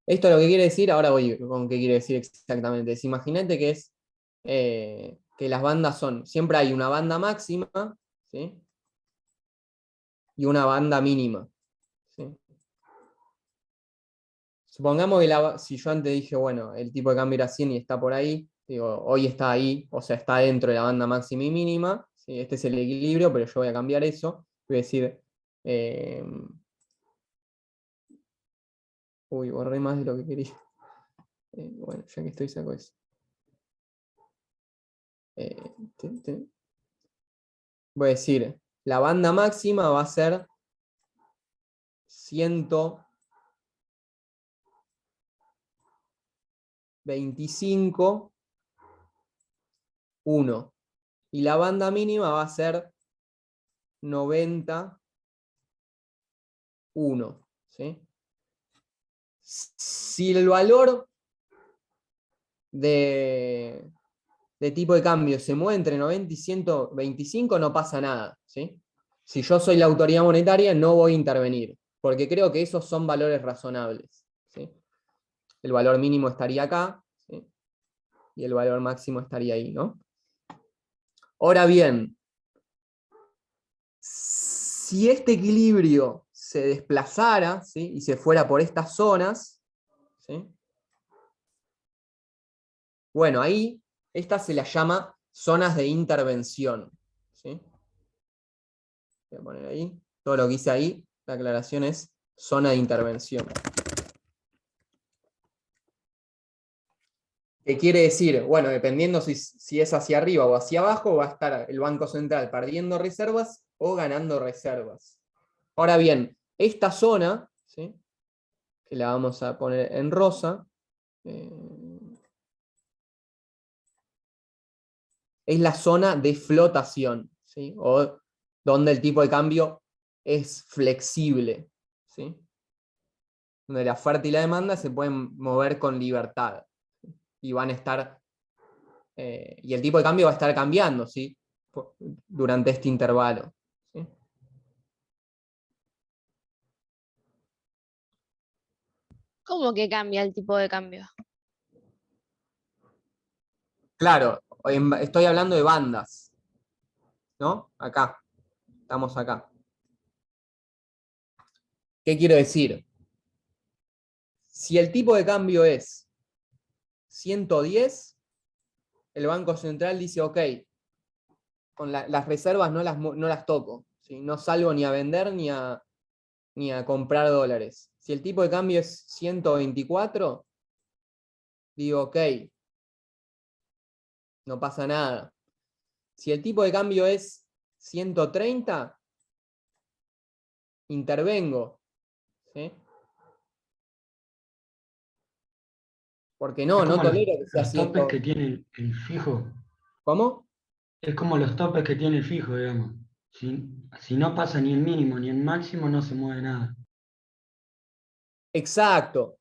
Esto lo que quiere decir, ahora voy con qué quiere decir exactamente. Es, imagínate que es que las bandas son, siempre hay una banda máxima, ¿sí? Y una banda mínima. ¿Sí? Supongamos que si yo antes dije, bueno, el tipo de cambio era 100 y está por ahí, digo, hoy está ahí, o sea, está dentro de la banda máxima y mínima, ¿sí? Este es el equilibrio, pero yo voy a cambiar eso. Voy a decir, uy, borré más de lo que quería. Bueno, ya que estoy saco eso. Voy a decir, la banda máxima va a ser 125, 1. Y la banda mínima va a ser 90, 1. ¿Sí? Si el valor de tipo de cambio se mueve entre 90 y 125, no pasa nada. ¿Sí? Si yo soy la autoridad monetaria, no voy a intervenir, porque creo que esos son valores razonables. ¿Sí? El valor mínimo estaría acá, ¿sí? Y el valor máximo estaría ahí, ¿no? Ahora bien, si este equilibrio se desplazara, ¿sí? Y se fuera por estas zonas, ¿sí? Bueno, ahí, esta se la llama zonas de intervención. ¿Sí? Voy a poner ahí, todo lo que hice ahí, la aclaración es zona de intervención. ¿Qué quiere decir? Bueno, dependiendo si es hacia arriba o hacia abajo, va a estar el Banco Central perdiendo reservas o ganando reservas. Ahora bien, esta zona, ¿sí? Que la vamos a poner en rosa, es la zona de flotación, ¿sí? O donde el tipo de cambio es flexible, ¿sí? Donde la oferta y la demanda se pueden mover con libertad, ¿sí? Y van a estar, y el tipo de cambio va a estar cambiando, ¿sí? Durante este intervalo, ¿sí? ¿Cómo que cambia el tipo de cambio? Claro, estoy hablando de bandas, ¿no? Acá, estamos acá. ¿Qué quiero decir? Si el tipo de cambio es 110, el Banco Central dice, ok, con las reservas no las toco, ¿sí? No salgo ni a vender ni a comprar dólares. Si el tipo de cambio es 124, digo, ok, no pasa nada. Si el tipo de cambio es 130, intervengo, ¿sí? Porque Es no como tolero que sea los topes 100. que tiene el fijo. ¿Cómo? Es como los topes que tiene el fijo, digamos. Si no pasa ni el mínimo ni el máximo, no se mueve nada. Exacto.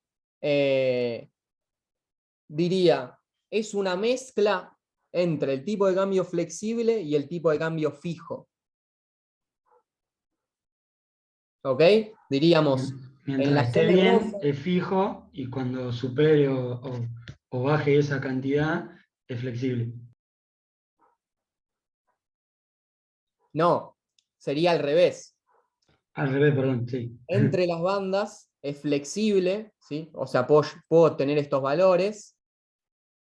Diría, es una mezcla entre el tipo de cambio flexible y el tipo de cambio fijo. ¿Ok? Diríamos, en Mientras la esté zona bien, rosa, es fijo y cuando supere o baje esa cantidad, es flexible. no, sería al revés. Al revés, perdón, sí. Entre las bandas es flexible, ¿sí? O sea, puedo tener estos valores,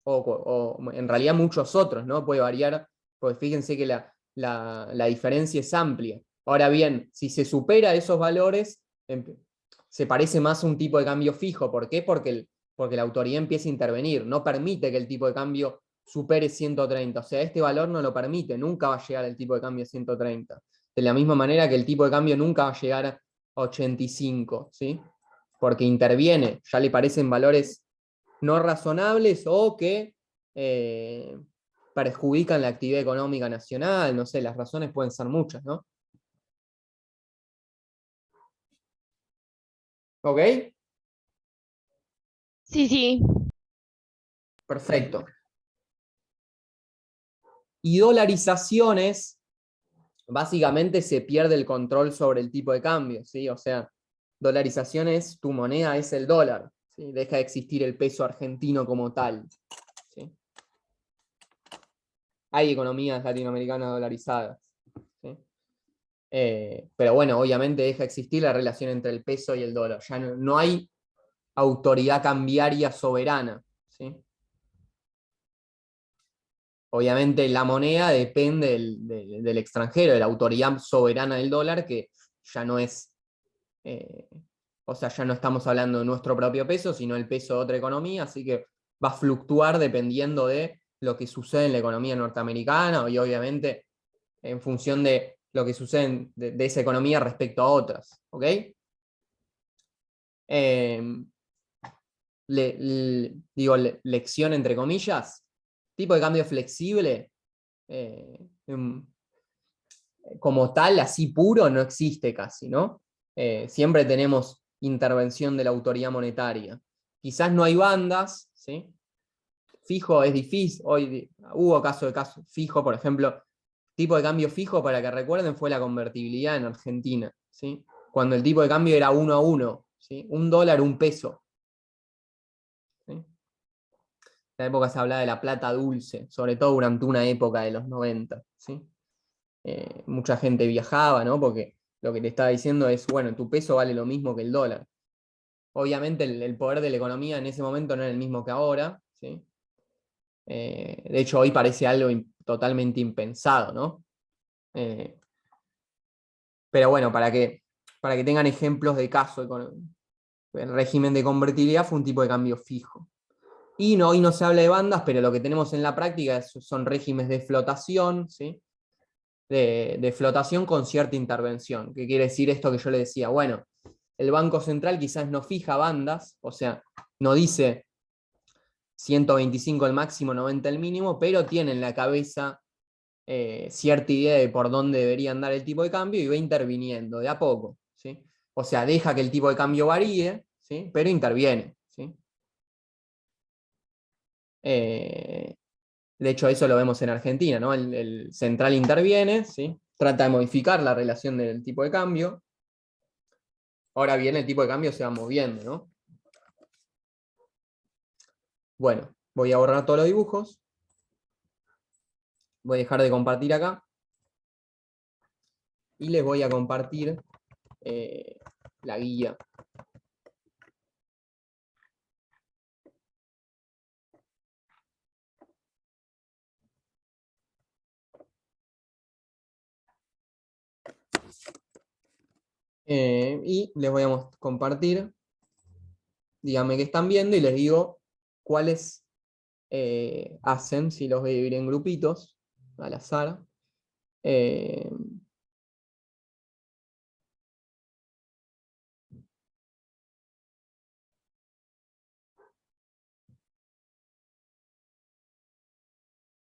o en realidad muchos otros, ¿no? Puede variar, porque fíjense que la diferencia es amplia. Ahora bien, si se supera esos valores, se parece más a un tipo de cambio fijo. ¿Por qué? Porque la autoridad empieza a intervenir, no permite que el tipo de cambio supere 130. O sea, este valor no lo permite, nunca va a llegar el tipo de cambio a 130. De la misma manera que el tipo de cambio nunca va a llegar a 85, ¿sí? Porque interviene, ya le parecen valores no razonables o que perjudican la actividad económica nacional, no sé, las razones pueden ser muchas, ¿no? ¿Ok? Sí, sí. Perfecto. Y dolarizaciones, básicamente se pierde el control sobre el tipo de cambio, ¿sí? O sea, dolarizaciones, tu moneda es el dólar, ¿sí? Deja de existir el peso argentino como tal, ¿sí? Hay economías latinoamericanas dolarizadas, ¿sí? Pero bueno, obviamente deja de existir la relación entre el peso y el dólar. Ya no hay autoridad cambiaria soberana, ¿sí? Obviamente la moneda depende del extranjero, de la autoridad soberana del dólar, que ya no es, o sea, ya no estamos hablando de nuestro propio peso, sino el peso de otra economía, así que va a fluctuar dependiendo de lo que sucede en la economía norteamericana y obviamente en función de lo que sucede de esa economía respecto a otras, ¿ok? Digo, lección entre comillas, tipo de cambio flexible, como tal, así puro, no existe casi, ¿no? Siempre tenemos intervención de la autoridad monetaria. Quizás no hay bandas, ¿sí? Fijo es difícil, hoy hubo caso fijo, por ejemplo, tipo de cambio fijo, para que recuerden, fue la convertibilidad en Argentina, ¿sí? Cuando el tipo de cambio era 1 a 1, ¿sí? $1, $1. ¿Sí? En la época se hablaba de la plata dulce, sobre todo durante una época de los 90, ¿sí? Mucha gente viajaba, ¿no? Porque lo que te estaba diciendo es, bueno, tu peso vale lo mismo que el dólar. Obviamente el poder de la economía en ese momento no era el mismo que ahora, ¿sí? De hecho, hoy parece algo totalmente impensado, ¿no? Pero bueno, para que tengan ejemplos de caso, el régimen de convertibilidad fue un tipo de cambio fijo. Y hoy no se habla de bandas, pero lo que tenemos en la práctica son regímenes de flotación, ¿sí? De flotación con cierta intervención. ¿Qué quiere decir esto que yo le decía? Bueno, el Banco Central quizás no fija bandas, o sea, no dice 125 el máximo, 90 el mínimo, pero tiene en la cabeza cierta idea de por dónde deberían dar el tipo de cambio y va interviniendo de a poco, ¿sí? O sea, deja que el tipo de cambio varíe, ¿sí? Pero interviene, ¿sí? De hecho, eso lo vemos en Argentina, ¿no? El central interviene, ¿sí? Trata de modificar la relación del tipo de cambio. Ahora bien, el tipo de cambio se va moviendo, ¿no? Bueno, voy a borrar todos los dibujos. Voy a dejar de compartir acá. Y les voy a compartir la guía. Y les voy a compartir. Díganme qué están viendo y les digo cuáles hacen, si los voy a dividir en grupitos, al azar.